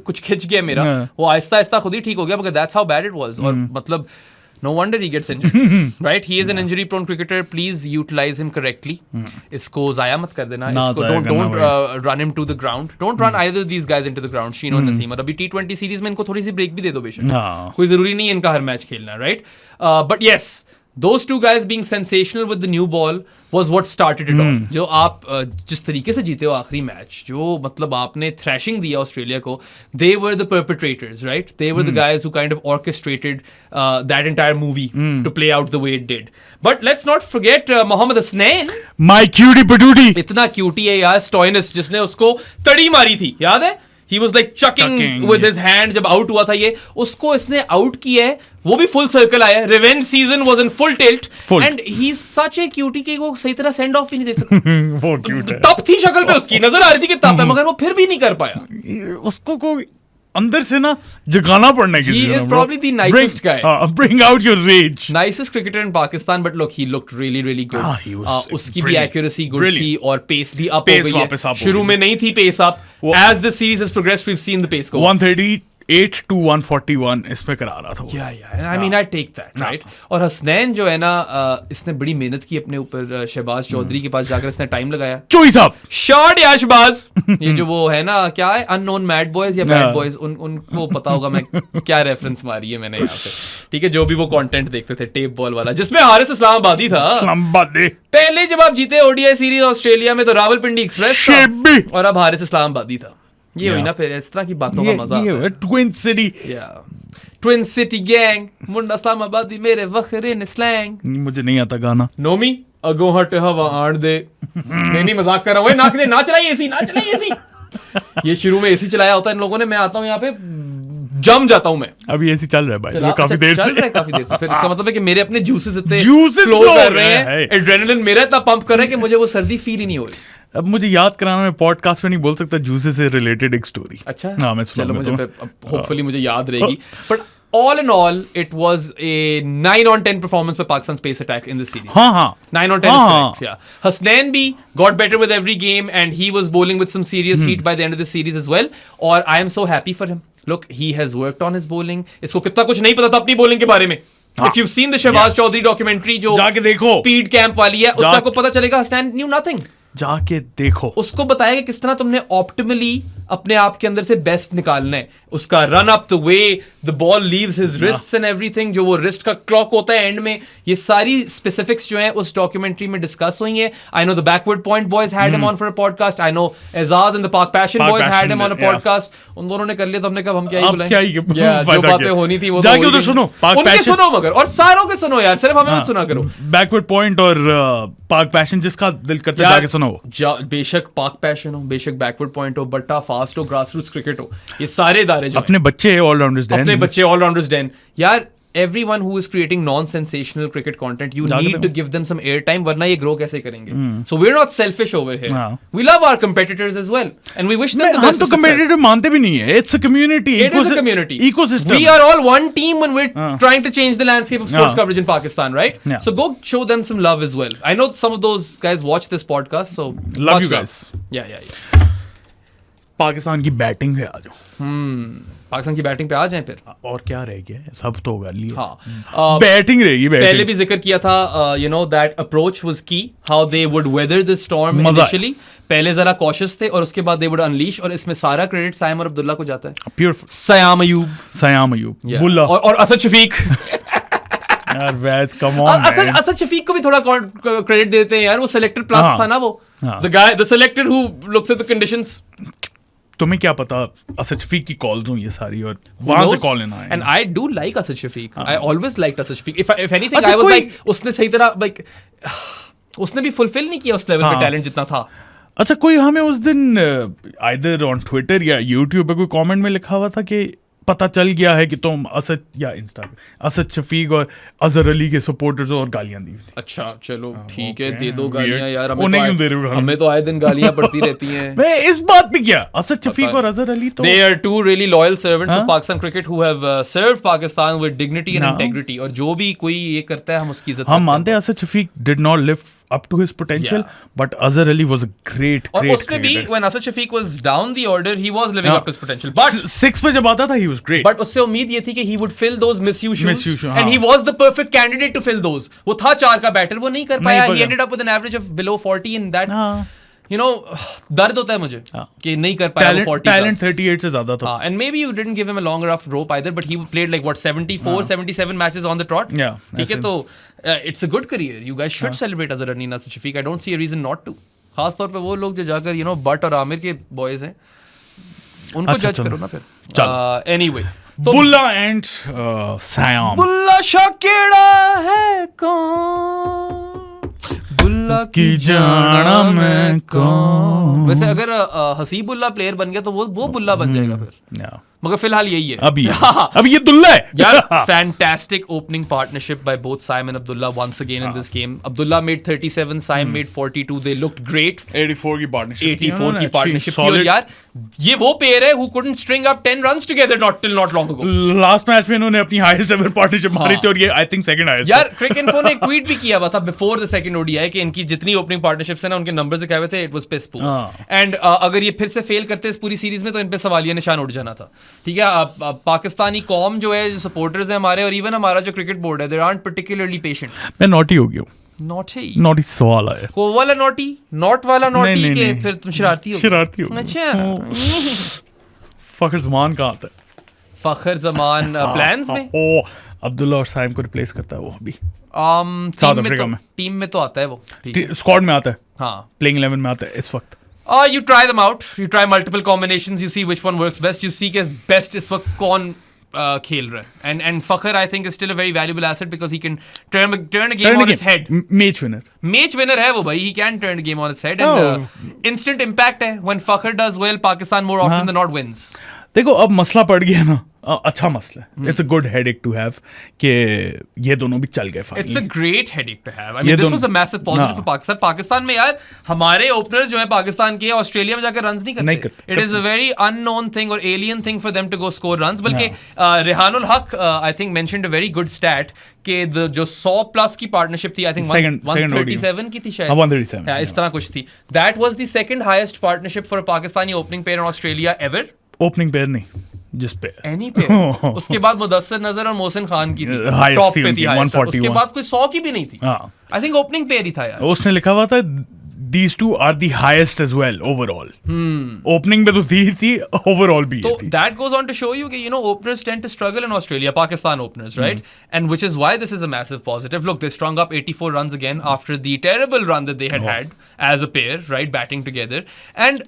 कुछ खिंच गया मेरा. वो आहिस्ता खुद ही ठीक हो गया because that's how bad it was. और मतलब no wonder he gets injured. Right? He is an injury prone cricketer. Please utilize him correctly. इसको ज़ाया मत कर देना. इसको don't run him to the ground. Don't run either of these guys into the ground. Sheeno and Naseem. और अभी T20 series में इनको थोड़ी सी ब्रेक भी दे दो बेशक. कोई जरूरी नहीं है इनका हर मैच खेलना, right? But yes, those two guys being sensational with the new ball was what started it all. जो आप जिस तरीके से जीते हो आखिरी मैच, जो मतलब आपने thrashing दिया ऑस्ट्रेलिया को, they were the perpetrators, right? They were the guys who kind of orchestrated that entire movie to play out the way it did. But let's not forget Mohammad Hasnain. My cutie Patootie. इतना cutie है यार, Stoinis जिसने उसको तड़ी मारी थी, याद है? He was like chucking with his hand जब आउट हुआ था ये. उसको इसने आउट किया है, वो भी फुल सर्कल आया. Revenge season was in full tilt and he is such a cutie कि वो सही तरह सेंड ऑफ भी नहीं दे सकता. वो क्यूट है. तप थी शक्ल पे उसकी, नजर आ रही थी कि तप है मगर वो फिर भी नहीं कर पाया. उसको कोई अंदर से ना जगाना पड़ना है. He is probably the nicest guy. Bring out your rage. Nicest cricketer in Pakistan, but look, he looked really, really good. उसकी भी accuracy good थी और pace भी up हो गई है. शुरू में नहीं थी pace up. As the series has progressed, we've seen the pace go. 138 to 141 इसमें करा रहा था वो. Yeah. I mean, I take that, right? और हसनैन जो है ना, इसने बड़ी मेहनत की अपने ऊपर. शहबाज चौधरी के पास जाकर इसने टाइम लगाया. चोई साहब शॉट या शहबाज. ये जो वो है ना, क्या है, अननोन मैड बॉयज या बैड बॉयज, उनको पता होगा मैं क्या रेफरेंस मारी है मैंने यहाँ पे. ठीक है, जो भी वो कंटेंट देखते थे टेप बॉल वाला जिसमें हारिस इस्लामाबादी था. पहले जब आप जीते ओडीआई सीरीज ऑस्ट्रेलिया में तो रावलपिंडी एक्सप्रेस और अब हारिस इस्लामाबादी था. ये हुई ना फिर इस तरह की बातों का मजा आता है. ट्विन सिटी गैंग मुंडा इस्लामाबादी मेरे वखरे ने स्लैंग. मुझे नहीं आता गाना. नोमी अगो हट हवा आड़ दे. नहीं मजाक कर रहा हूँ. नाक दे ना चलाइए एसी. ये शुरू में एसी चलाया होता है इन लोगों ने. मैं आता हूँ यहाँ पे जम जाता हूँ मैं. अभी एसी चल रहा है भाई काफी देर से. फिर इसका मतलब है कि मेरे अपने जूसेस इतने फ्लो कर रहे हैं. एड्रेनलिन मेरा इतना पंप कर रहा है कि मुझे वो सर्दी फील ही नहीं हो रही. अब मुझे याद कराना, मैं पॉडकास्ट में नहीं बोल सकता. जूसेस से रिलेटेड एक स्टोरी. अच्छा हाँ, मैं चलो मुझे होपफुली मुझे याद रहेगी. But all in all, it was a 9 on 10 performance by Pakistan's pace attack in this series. 9 on 10 is correct, yeah. Hasnain bhi got better with every game and he was bowling with some serious heat by the end of the series as well. और I am so happy for him. Look, he has worked on his bowling. इसको कितना कुछ नहीं पता था अपनी bowling के बारे में. If you've seen the Shahbaz Chaudhary documentary जो जाके देखो, speed camp वाली है, उसमें आपको पता चलेगा Hasnain knew nothing. जाके देखो, उसको बताया कि किस तरह तुमने ऑप्टिमली अपने आप के अंदर से बेस्ट निकालना है, उसका run up, the way the ball leaves his wrists and everything, जो वो रिस्ट का क्लॉक होता है एंड में, ये सारी स्पेसिफिक्स जो है उस डॉक्यूमेंट्री में डिस्कस हुई है. I know the backward point boys had him on for a podcast, I know Ejaz and the Pak passion boys had him on a podcast. उन दोनों ने कर लिया तो हमने कहा हम क्या ही बुलाएं, जो बातें होनी थी वो जाके उधर सुनो, उनके सुनो, मगर और सारों के सुनो यार, सिर्फ हमें मत सुना करो. बैकवर्ड पॉइंट और पाक पैशन, जिसका दिल करता है जाके सुनो. बेशक पाक पैशन हो, बेशक बैकवर्ड पॉइंट हो, बट्टा फास्ट हो, ग्रासरूट्स क्रिकेट हो, ये सारे इदारे जो अपने बच्चे ऑलराउंडर्स अपने बच्चे ऑलराउंडर्स डैन. यार everyone who is creating non-sensational cricket content, you need to give them some airtime, वरना ये grow कैसे करेंगे? So we're not selfish over here. We love our competitors as well, and we wish them the best. हम तो competitor मानते भी नहीं है. It's a community. It is a community. Ecosystem. We are all one team when we're trying to change the landscape of sports coverage in Pakistan, right? So go show them some love as well. I know some of those guys watch this podcast, so love you guys. Yeah. Pakistan की batting पे आ जाओ. पाकिस्तान की batting पे आ जाएं फिर. और क्या रह गया, सब तो कर लिया. हाँ, बैटिंग रहेगी. पहले भी जिक्र किया था, you know, that approach was key, how they would weather the storm initially. पहले जरा कॉशियस थे और उसके बाद they would unleash, और इसमें सारा क्रेडिट साइम और अब्दुल्ला को जाता है. Beautiful. सयाम अयूब, बुल्ला और असद शफीक. यार वैस कम ऑन. असद शफीक को भी थोड़ा क्रेडिट देते हैं यार, वो सिलेक्टर प्लस था ना वो. The selector who looks at the conditions. तुम्हें क्या पता असद शफीक की कॉल्स हुई ये सारी, और वहां से कॉल लेना है. And I do like Asad Shafiq. I always liked Asad Shafiq. If anything I was like, उसने सही तरह लाइक उसने भी फुलफिल नहीं किया उस लेवल पे टैलेंट जितना था. अच्छा, कोई हमें उस दिन आइदर ऑन ट्विटर या यूट्यूब पे कोई कमेंट में लिखा हुआ था कि पता चल गया है कि तुम असद या इंस्टा पे असद शफीक और अजहर अली के सपोर्टर्स और गालियां दी थी. अच्छा चलो ठीक है, दे दो गालियां यार. हमें तो आए दिन गालियां पड़ती रहती हैं. मैं इस बात पे क्या, असद शफीक और अजहर अली तो they are two really loyal servants of Pakistan cricket who have served Pakistan with dignity and integrity. और जो भी कोई ये करता है हम उसकी इज्जत हम मानते हैं. Asad Shafiq did not live up to his potential, but Azhar Ali was a great और उसमें भी when Asad Shafiq was down the order, he was living up to his potential. But six पे जब आता था he was great. But उससे उम्मीद ये थी कि he would fill those misuse shoes, and he was the perfect candidate to fill those. वो था 4 का बैटर, वो नहीं कर पाया. He ended up with an average of below 40 in that. You know, दर्द होता है मुझे कि नहीं कर पाया वो 40. Talent 38 से ज्यादा था. And maybe you didn't give him a long rough rope either, but he played like what 74, 77 matches on the trot. Yeah. ठीक है, तो it's a good career. You guys should celebrate Azhar Ali and Asad Shafiq. I don't see a reason not to. खास तौर पे वो लोग जो जाकर you know बट और आमिर के बॉयज हैं, उनको जज करो ना फिर. Anyway, Bulla and Saim. बुल्ला शाकेड़ा है कौन, बुल्ला की जाना मैं कौन. वैसे अगर हसीबुल्ला प्लेयर बन गया तो वो बुल्ला बन जाएगा फिर. मगर फिलहाल यही है अभी ये दुल्ला है यार. Fantastic opening partnership by both Saim and Abdullah once again in this game. Abdullah made 37, Saim made 42. They looked great. 84 की पार्टनरशिप थी. और यार ये वो पेयर है who couldn't string up 10 runs together not long ago. Last match में इन्होंने अपनी हाईएस्ट एवर पार्टनरशिप मारी थी, और ये आई थिंक सेकंड हाईएस्ट. यार क्रिकइन्फो ने एक ट्वीट भी किया हुआ था बिफोर द सेकंड ओडीआई कि इनकी जितनी ओपनिंग पार्टनरशिप्स है ना, उनके नंबर्स दिखाए हुए थे. इट वाज पिस पूर. एंड अगर ये फिर से फेल करते इस पूरी सीरीज में तो इन पे सवालिया निशान उठ जाना था. ठीक है, पाकिस्तानी कौम जो है, जो सपोर्टर्स हैं हमारे, और इवन हमारा जो क्रिकेट बोर्ड है, दे आरंट पर्टिकुलरली पेशेंट. मैं नॉटी हो गया हूं. नॉटी सवाल आया. को वाला नॉटी, नॉट वाला नॉटी के फिर तुम शरारती हो. अच्छा, फखर जमान कहाँ आता है? फखर जमान प्लान्स में. ओ, अब्दुल्ला और साइम को रिप्लेस करता है वो अभी साउथ अफ्रीका में. टीम में तो आता है वो, स्क्वाड में आता है. हाँ, प्लेइंग 11 में आता है इस वक्त. You try them out. You try multiple combinations. You see which one works best. You see कि best इस वक्त कौन खेल रहा है. And Fakhar I think is still a very valuable asset because he can turn a game on its head. Match winner है वो भाई. He can turn a game on its head and instant impact है. When Fakhar does well, Pakistan more often than not wins. देखो अब मसला पड़ गया ना, अच्छा मसला है. It's a good headache to have कि ये दोनों भी चल गए. It's a great headache to have. I mean this was a massive positive for Pakistan. Pakistan में यार हमारे ओपनर्स जो है पाकिस्तान के, ऑस्ट्रेलिया में जाकर रन्स नहीं करते. It is a very unknown thing और alien thing for them to go score runs. बल्कि Rehanul Haq I think mentioned a very good stat कि जो 100 प्लस की पार्टनरशिप थी, आई थिंक 137 की थी शायद, 137 इस तरह कुछ थी. That was the second highest partnership for a Pakistani opening pair in Australia ever. Opening pair नहीं, जिस पे एनी पे. उसके बाद मुदस्सिर नजर और मोहसिन खान की थी टॉप पे थी. उसके बाद कोई 100 की भी नहीं थी. आई थिंक ओपनिंग पेयर ही था यार. उसने लिखा हुआ था these two are the highest as well overall. Opening में तो थी overall भी So थी. that goes on to show you that, openers tend to struggle in Australia, Pakistan openers, right? And which is why this is a massive positive. Look, they strung up 84 runs again after the terrible run that they had as a pair, right? Batting together. And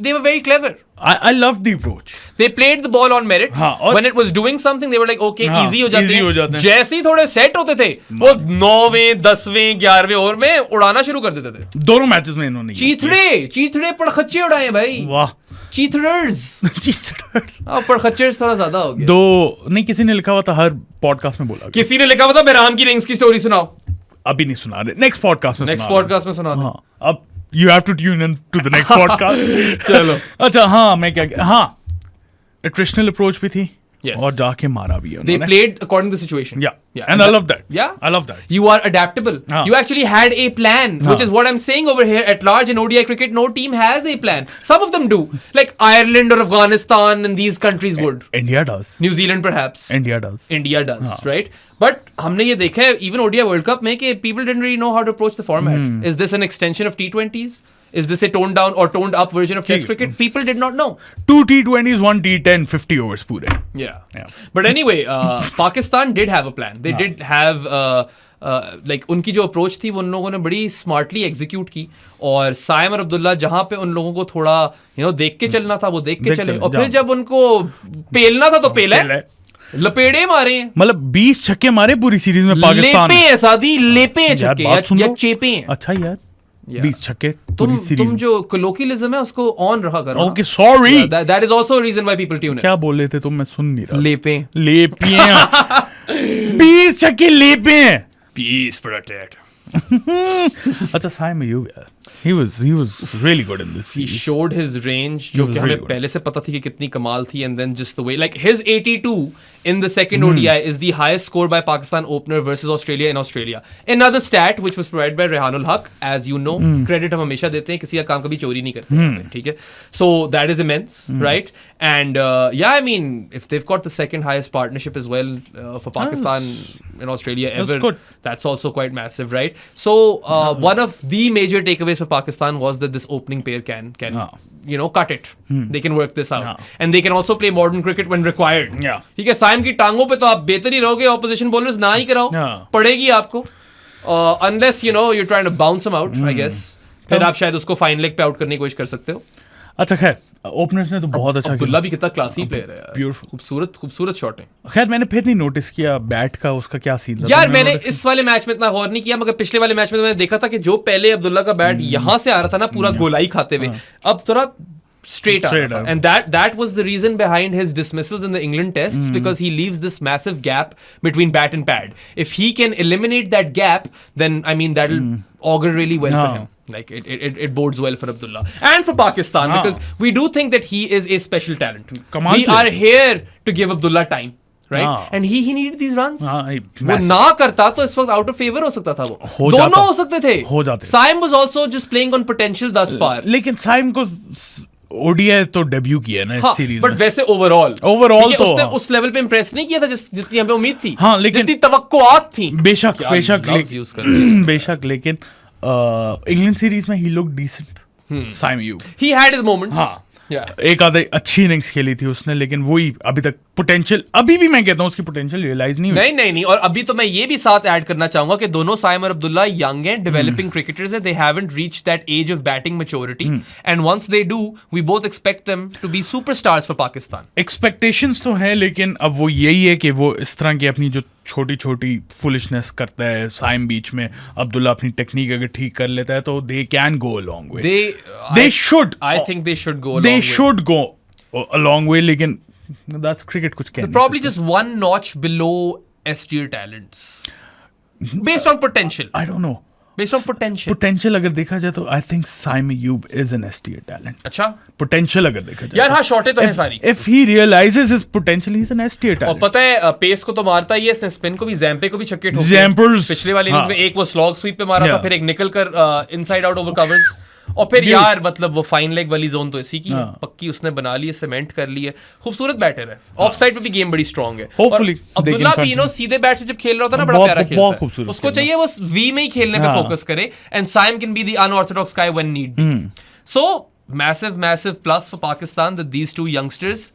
they were very clever. I love the approach. They played the ball on merit. When it was doing something, they were like, okay, easy हो जाते हैं. जैसे ही थोड़े set होते थे, वो 9वें, 10वें, 11वें over में उड़ाना शुरू कर देते थे. दोनों मैचेस में इन्होंने चीथड़े पड़खच्चे उड़ाए भाई. वाह. चीथड़र्स. पड़खच्चर्स थोड़ा ज्यादा हो गया. दो नहीं, किसी ने लिखा हुआ था, हर पॉडकास्ट में बोला. किसी ने लिखा हुआ था बहराम की रिंग्स की स्टोरी सुनाओ. अभी नहीं सुना रहे. नेक्स्ट पॉडकास्ट में सुना दो. अब you have to tune in to the next podcast. चलो. अच्छा हाँ, मैं क्या attritional approach भी थी. Yes. और जाके मारा भी They played according to the situation. Yeah. And I love that. Yeah. I love that. You are adaptable. You actually had a plan, which is what I'm saying over here. At large in ODI cricket, no team has a plan. Some of them do. Like Ireland or Afghanistan and these countries would. India does. New Zealand perhaps. India does, right? But हमने ये देखा है even ODI World Cup में कि people didn't really know how to approach the format. Is this an extension of T20s? Is this a toned down or toned up version of Test cricket? People did not know. 2 T20s, 1 T10, 50 overs पूरे. Yeah. But anyway, Pakistan did have a plan. They did have like उनकी जो approach थी वो उन लोगों ने बड़ी smartly execute की. और साइम और अब्दुल्ला जहां पे उन लोगों को थोड़ा देख के चलना था वो देख के चले. और फिर जब उनको पेलना था तो पेला है. लपेड़े मारे हैं. मतलब 20 छक्के मारे पूरी सीरीज में पाकिस्तान. लेपे हैं सादी, लेपे हैं छक्के या चेपे हैं. अच्छा यार, 20 छक्के. तुम जो colloquialism है उसको ऑन रखा करो. Okay, sorry. That is also a reason why people tune in. क्या बोल रहे थे तुम? मैं सुन नहीं रहा. लेपे 20 छक्के लेपे हैं. Peace protect. अच्छा, साइम अयूब यार, he was really good in this series. He showed his range, जो कि हमें पहले से पता थी कि कितनी कमाल थी. And then just the way, like his 82 in the second ODI is the highest score by Pakistan opener versus Australia in Australia. Another stat which was provided by Rehanul Haq, as you know. Credit हम हमेशा देते हैं, किसी का काम कभी चोरी नहीं करते. ठीक है. So that is immense, right? And I mean, if they've got the second highest partnership as well for Pakistan in Australia ever, that's also quite massive, right? So one of the major takeaways for Pakistan was that this opening pair can cut it. They can work this out, and they can also play modern cricket when required. ठीक है. साइम की टांगों पे तो आप बेहतर ही रहोगे. Opposition bowlers ना ही कराओ, पड़ेगी आपको. Unless you're trying to bounce him out, I guess. फिर आप शायद उसको फाइन लेग पे आउट करने की कोशिश कर सकते हो. अच्छा, खैर ओपनर्स ने तो बहुत अच्छा. अब्दुल्ला भी कितना क्लासी प्लेयर है यार. ब्यूटीफुल, खूबसूरत शॉट है. खैर मैंने फिर नहीं नोटिस किया बैट का उसका क्या सीन था. यार मैंने इस वाले मैच में इतना गौर नहीं किया, मगर पिछले वाले मैच में मैंने देखा था कि जो पहले अब्दुल्ला का बैट यहाँ से आ रहा था ना, पूरा गोलाई खाते हुए, अब थोड़ा straight up. And that was the reason behind his dismissals in the England tests, because he leaves this massive gap between bat and pad. If he can eliminate that gap, then I mean that'll augur really well for him. Like it bodes well for Abdullah and for Pakistan, because we do think that he is a special talent. We are here to give Abdullah time. Right? And he needed these runs. वो ना करता तो इस वक्त out of favor हो सकता था. वो दोनों हो सकते थे. हो जाते. Saim was also just playing on potential thus far. लेकिन साइम को ODI तो डेब्यू किया ना इस सीरीज में. बट वैसे ओवरऑल तो उसने उस लेवल पे इंप्रेस नहीं किया था जितनी हमें उम्मीद थी. हाँ, लेकिन जितनी तवक्कुआत थी. बेशक लेकिन इंग्लैंड सीरीज में ही look decent. Saim Ayub, he had his moments. एक आधा अच्छी इनिंग्स खेली थी उसने, लेकिन वही अभी तक पोटेंशियल, अभी भी मैं कहता हूँ उसकी पोटेंशियल रियलाइज नहीं हुई. नहीं. और अभी तो मैं ये भी साथ ऐड करना चाहूंगा कि दोनों साइम और अब्दुल्ला यंग हैं, डेवलपिंग क्रिकेटर्स हैं. They haven't reached that age of batting maturity, and once they do we both expect them to be superstars for Pakistan. Expectations तो हैं, लेकिन अब वो यही है कि वो इस तरह की अपनी जो छोटी छोटी फुलिशनेस करता है साइम बीच में, अब्दुल्ला अपनी टेक्निक अगर ठीक कर लेता है तो they can go a long way. They should, I think they should go a long way, लेकिन that's cricket कुछ कहने. Probably just one notch below S tier talents based on potential. I don't know. Based on potential. Potential अगर देखा जाए तो I think Saim Ayub is an S tier talent. अच्छा. Potential अगर देखा जाए. यार हाँ, शॉटें तो हैं सारी. If he realizes his potential, he's an S tier talent. और पता है पेस को तो मारता ही है, इसने स्पिन को भी, जैम्पे को भी छक्के ठोके. जैम्पर्स पिछले वाले इनिंग्स में एक वो स्लॉग स्वीप पे मारा था, फिर एक निकल कर इनसाइड आउट ओवर कवर्स. और फिर यार मतलब वो फाइन लेग वाली जोन तो इसी की है, पक्की उसने बना ली है, सीमेंट कर ली है, खूबसूरत बैटर है, ऑफ साइड पे भी गेम बड़ी स्ट्रांग है। Hopefully, अब्दुल्ला भी नो सीधे बैट से जब खेल रहा होता है ना, बड़ा प्यारा खेलता है, उसको चाहिए वो वी में ही खेलने पे फोकस करे, and Saim can be the unorthodox guy when need be. So massive plus for Pakistan that these two youngsters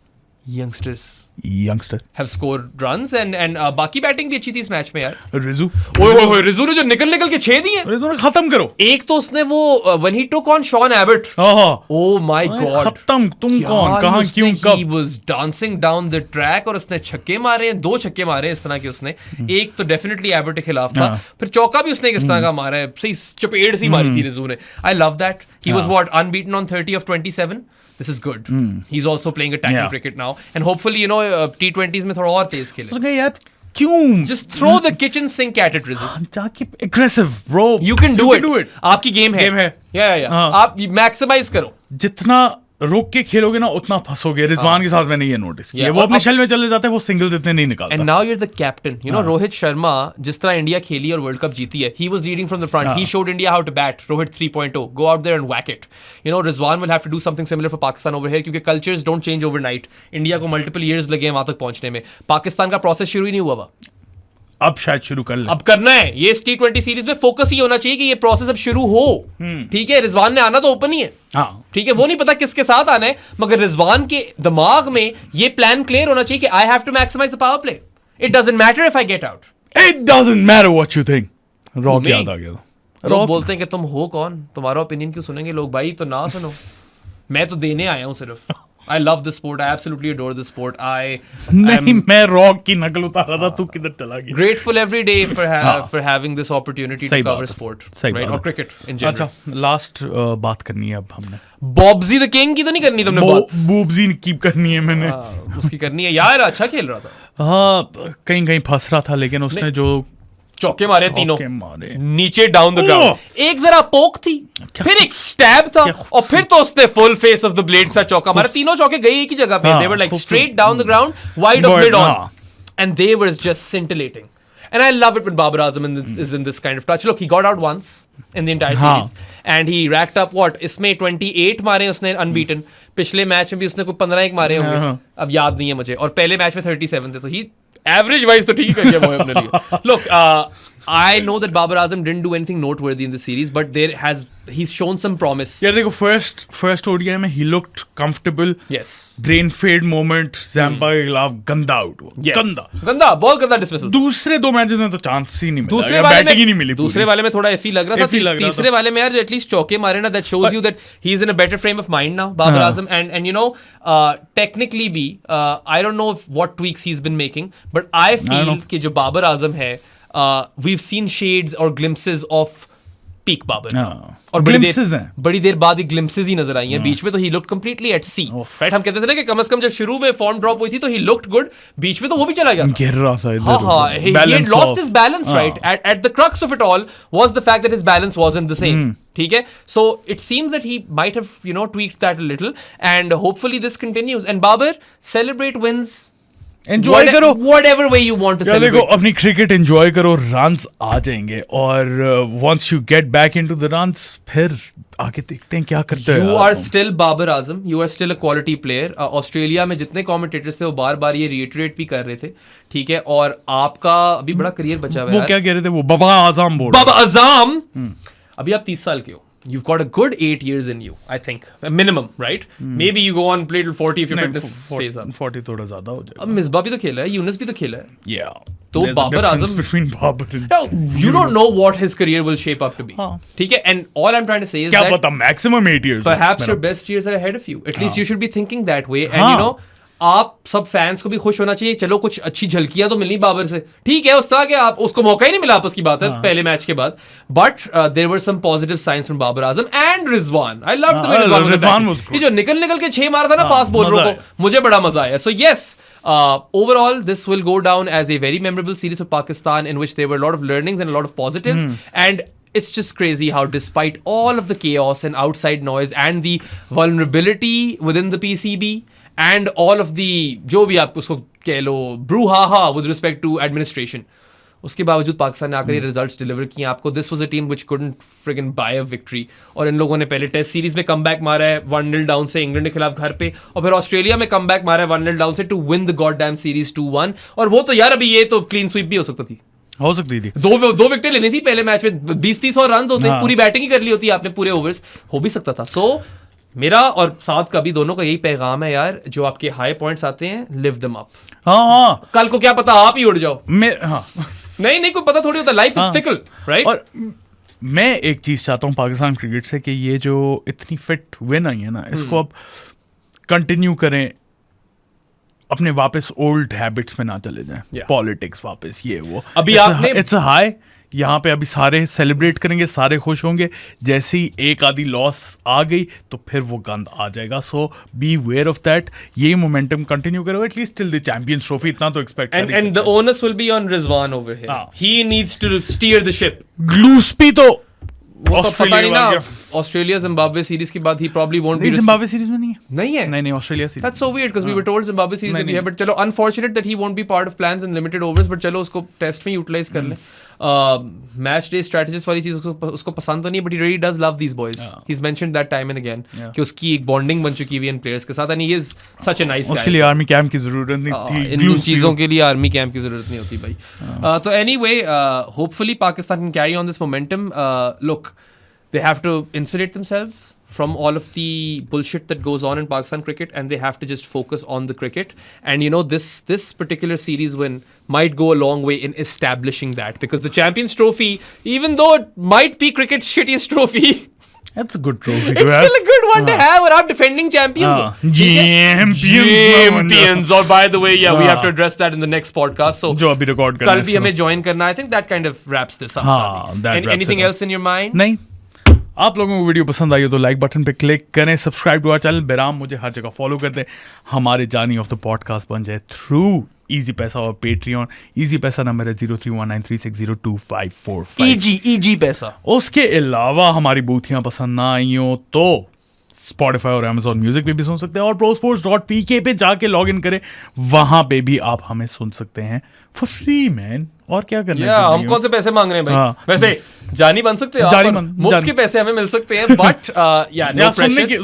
have scored runs and बाकी बैटिंग भी अच्छी थी इस मैच में यार। रिजू ओए रिजू ने जो निकल के 6 दिए, रिजू ने खत्म करो। एक तो उसने वो when he took on Sean Abbott, oh my god, खत्म, तुम कौन, कहां, क्यों, कब? He was dancing down the track और उसने छक्के मारे हैं, 2 छक्के मारे हैं इस तरह के उसने। एक तो डेफिनेटली एबर्ट के खिलाफ था, फिर चौका भी उसने इस तरह का मारा है, सही चपेट सी मारी थी रिजू ने। I love that. He was what, unbeaten on 30 of 27. This is good. He's also playing attacking cricket now, and hopefully, you know, T20s में थोड़ा और तेज खेले। उसने यार क्यों? Just throw the kitchen sink at it, Rizzu. जाके aggressive, bro. You can do it. आपकी game है। Yeah. आप maximize करो। जितना रोक के खेलोगे ना उतना फंसोगे। रिजवान के साथ मैंने ये नोटिस किया, वो अपने शेल में चले जाते हैं, वो सिंगल्स इतने नहीं निकालता। And now you're the captain. You know, Rohit Sharma जिस तरह इंडिया खेली और वर्ल्ड कप जीती है, he was leading from the front. He showed India how to bat. Rohit 3.0. Go out there and whack it. You know, Rizwan will have to do something similar for Pakistan over here, क्योंकि cultures don't change overnight. India को multiple years लगे हैं वहां तक पहुंचने में। पाकिस्तान का process शुरू ही नहीं हुआ। अब शायद शुरू कर ले, अब करना है। ये T20 सीरीज में फोकस ही होना चाहिए कि ये प्रोसेस अब शुरू हो। ठीक है, रिजवान ने आना तो ओपन ही है। ठीक है, वो नहीं पता किसके साथ आना है, मगर रिजवान के दिमाग में ये प्लान क्लियर होना चाहिए कि I have to maximize the power play. It doesn't matter if I get out, it doesn't matter what you think. Rock याद आ गया। लोग बोलते हैं कि तुम हो कौन, तुम्हारा ओपिनियन क्यों सुनेंगे लोग? भाई तो ना सुनो, मैं तो देने आया हूं सिर्फ। I love the sport. I absolutely adore the sport. नहीं, मैं रॉक की नकल उतार रहा था, तू किधर चला गया? Grateful every day for having this opportunity to cover sport, right? Or cricket in general. अच्छा, लास्ट बात करनी है अब हमने। Bobzy the King की तो नहीं करनी तुमने बात? बोब्जी कीप करनी है मैंने। उसकी करनी है यार, अच्छा खेल रहा था। हाँ, कहीं पस रहा था, लेकिन उसने जो चौके मारे तीनों नीचे डाउन द ग्राउंड, एक जरा पोक थी, फिर एक स्टैब था, और फिर तो उसने full face of the blade सा चौका मारा। तीनों चौके गए एक ही जगह पे, they were like straight down the ground, wide off mid on, and they were just scintillating. And I love it when Babar Azam is in this kind of touch. Look, he got out once in the entire series, and he racked up what? इसमें 28 मारे उसने unbeaten. पिछले match में भी उसने कोई 15 मारे होंगे, अब याद नहीं है मुझे, और पहले मैच में 37 थे, तो he average wise तो ठीक है वो अपने लिए। Look, I know that Babar Azam didn't do anything noteworthy in the series, but he's shown some promise. यार देखो, first ODI में he looked comfortable. Yes. Brain fade moment, Zampa के खिलाफ गंदा आउट हुआ। Yes. गंदा, बहुत गंदा डिसमिसल। दूसरे 2 मैचेस में तो चांस ही नहीं मिला, दूसरे वाले बैटिंग ही नहीं मिली। दूसरे वाले में थोड़ा एफी लग रहा था, तीसरे वाले में यार एटलीस्ट चौके मारे ना, that shows you that he is in a better frame of mind now, Babar Azam, and you know, technically भी I don't know what tweaks he's been making, but I feel कि जो Babar Azam है, we've seen shades or glimpses of peak Babar. और बड़ी देर बाद ही glimpses ही नजर आई हैं। बीच में तो he looked completely at sea, right? हम कहते थे ना कि कम से कम जब शुरू में फॉर्म ड्रॉप हुई थी तो he looked good, बीच में तो वो भी चला गया था, गिर रहा था इधर। he had lost his balance, right? At the crux of it all was the fact that his balance wasn't the same. ठीक है, so it seems that he might have, you know, tweaked that a little, and hopefully this continues. And Babar, celebrate wins. Enjoy करो whatever way you want to celebrate. देखो, अपनी cricket enjoy करो, runs आ जाएंगे, और once you get back into the runs, फिर आगे देखते हैं क्या करते हैं। You are still Babar Azam, you are still a quality player. Australia में जितने कमेंटेटर्स थे वो बार-बार ये रिएटरेट भी कर रहे थे, ठीक है, और आपका अभी बड़ा करियर बचा हुआ है। वो क्या कह रहे थे, वो बाबा आजम बोल, बाबा आजम, अभी आप 30 साल के हो, you've got a good 8 years in you, I think, a minimum, right? Maybe you go on play till 40 if your fitness stays up. 40 थोड़ा ज्यादा हो जाएगा। अब मिसबा भी तो खेला है, यूनुस भी तो खेला है। Yeah. तो Babar Azam, between Babar and you don't know what his career will shape up to be. ठीक है, and all I'm trying to say is क्या that पता, maximum 8 years perhaps your best years are ahead of you. At least you should be thinking that way, and you know, आप सब fans को भी खुश होना चाहिए, चलो कुछ अच्छी झलकियां तो मिली बाबर से, ठीक है, उस तरह के आप उसको मौका ही नहीं मिला, आपस की बात है, पहले मैच के बाद, but there were some positive signs from Babar Azam and Rizwan. I love the way Rizwan was, ये जो निकल के 6 मारा था ना फास्ट बॉलरों को, मुझे बड़ा मजा आया। So yes, overall this will go down as a very memorable series for Pakistan, in which there were lot of learnings and lot of positives, and it's just crazy how despite all of the chaos and outside noise and the vulnerability within the PCB and all of the, जो भी आप उसको कह लो, brouhaha with respect to administration, उसके बावजूद पाकिस्तान ने आकर ये रिजल्ट्स डिलीवर किए आपको. This was a team which couldn't frigging buy a victory. और इन लोगों ने पहले टेस्ट सीरीज में कमबैक मारा है 1-0 डाउन से इंग्लैंड के खिलाफ घर पे, और फिर ऑस्ट्रेलिया में कमबैक मारा है 1-0 डाउन से to win the goddamn series 2-1. और वो तो यार अभी ये तो क्लीन स्वीप भी हो सकती थी. हो सकती थी. दो विकेट लेनी थी पहले मैच में. 20-30 और रन होते हैं, पूरी बैटिंग ही कर ली होती है आपने पूरे ओवर्स. हो भी सकता था. सो मेरा और साउथ का भी दोनों का यही पैगाम है यार, जो आपके हाई पॉइंट्स आते हैं लिव देम अप. हाँ, कल को क्या पता आप ही उड़ जाओ. हाँ. नहीं कोई पता थोड़ी होता. Life is fickle, right. और मैं एक चीज चाहता हूँ पाकिस्तान क्रिकेट से कि ये जो इतनी फिट विन आई है ना, इसको अब कंटिन्यू करें, अपने वापस ओल्ड हैबिट्स में ना चले जाएं. पॉलिटिक्स वापस ये वो. अभी आपने इट्स हाई. यहाँ पे अभी सारे सेलिब्रेट करेंगे, सारे खुश होंगे. जैसे ही एक आधी लॉस आ गई तो फिर वो गंद आ जाएगा. So beware of that. ये मोमेंटम कंटिन्यू करो at least till the Champions Trophy. इतना तो एक्सपेक्ट करें. And the onus will be on Rizwan over here. He needs to steer the ship. Gillespie तो वो तो पता नहीं ना. ऑस्ट्रेलिया जिम्बाब्वे सीरीज के बाद ही probably won't be. Zimbabwe series में नहीं है. नहीं Australia series. That's so weird because we were told Zimbabwe series में भी है. बट चलो unfortunate that he won't be part of plans in limited overs. But चलो उसको टेस्ट में यूटिलाइज कर लें. मैच डे स्ट्रेटजिस्ट वाली चीज उसको पसंद तो नहीं, but he really does love these boys. He is mentioned that time and again कि उसकी एक बॉन्डिंग बन चुकी हुई है इन प्लेयर्स के साथ. And he is such a nice guy. उसके लिए आर्मी कैंप की जरूरत नहीं थी. इन चीजों के लिए आर्मी कैंप की जरूरत नहीं होती भाई. तो anyway hopefully Pakistan can carry on this momentum. Look, they have to insulate themselves from all of the bullshit that goes on in Pakistan cricket, and they have to just focus on the cricket. And you know, this particular series win might go a long way in establishing that, because the Champions Trophy, even though it might be cricket's shittiest trophy, that's a good trophy. It's still a good one to have. और आप defending champions. Champions. और by the way, we have to address that in the next podcast. So जो अभी record करना है, कल भी हमें join करना. I think that kind of wraps this up. Anything else in your mind? नहीं. आप लोगों को वीडियो पसंद आई हो तो लाइक बटन पे क्लिक करें. Subscribe to our channel. बेराम मुझे हर जगह फॉलो कर दें. हमारे जानी ऑफ द पॉडकास्ट बन जाए थ्रू इजी पैसा और पेट्रियन. इजी पैसा नंबर है 031936025545. EG पैसा. उसके अलावा हमारी बूथियां पसंद ना आई हो तो Spotify और Amazon म्यूजिक पे भी सुन सकते हैं. और prosports.pk पे जाके लॉग इन करें. वहां पे भी आप हमें सुन सकते हैं फॉर फ्री मैन. और क्या करना है. हम कौन से पैसे मांग रहे हैं भाई. वैसे जानी बन सकते हैं. मुफ्त के पैसे हमें मिल सकते हैं. बट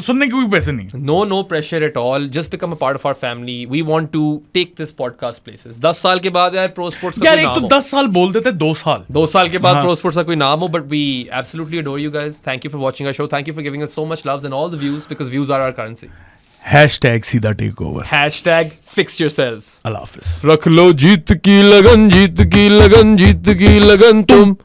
सुनने के कोई पैसे नहीं. No pressure at all. Just become a part of our family. We want to take this podcast places. 10 साल के बाद यार प्रोस्पोर्ट्स का यार एक तो 10 साल बोल देते. 2 साल के बाद प्रोस्पोर्ट्स का कोई नाम हो. But we absolutely adore you guys. Thank you for watching our show. Thank you for giving us so much loves and all the views, because views are our currency. #सीधा टेक ओवर. #fix yourselves. अल्लाह हाफिज. रख लो जीत की लगन, जीत की लगन, जीत की लगन तुम.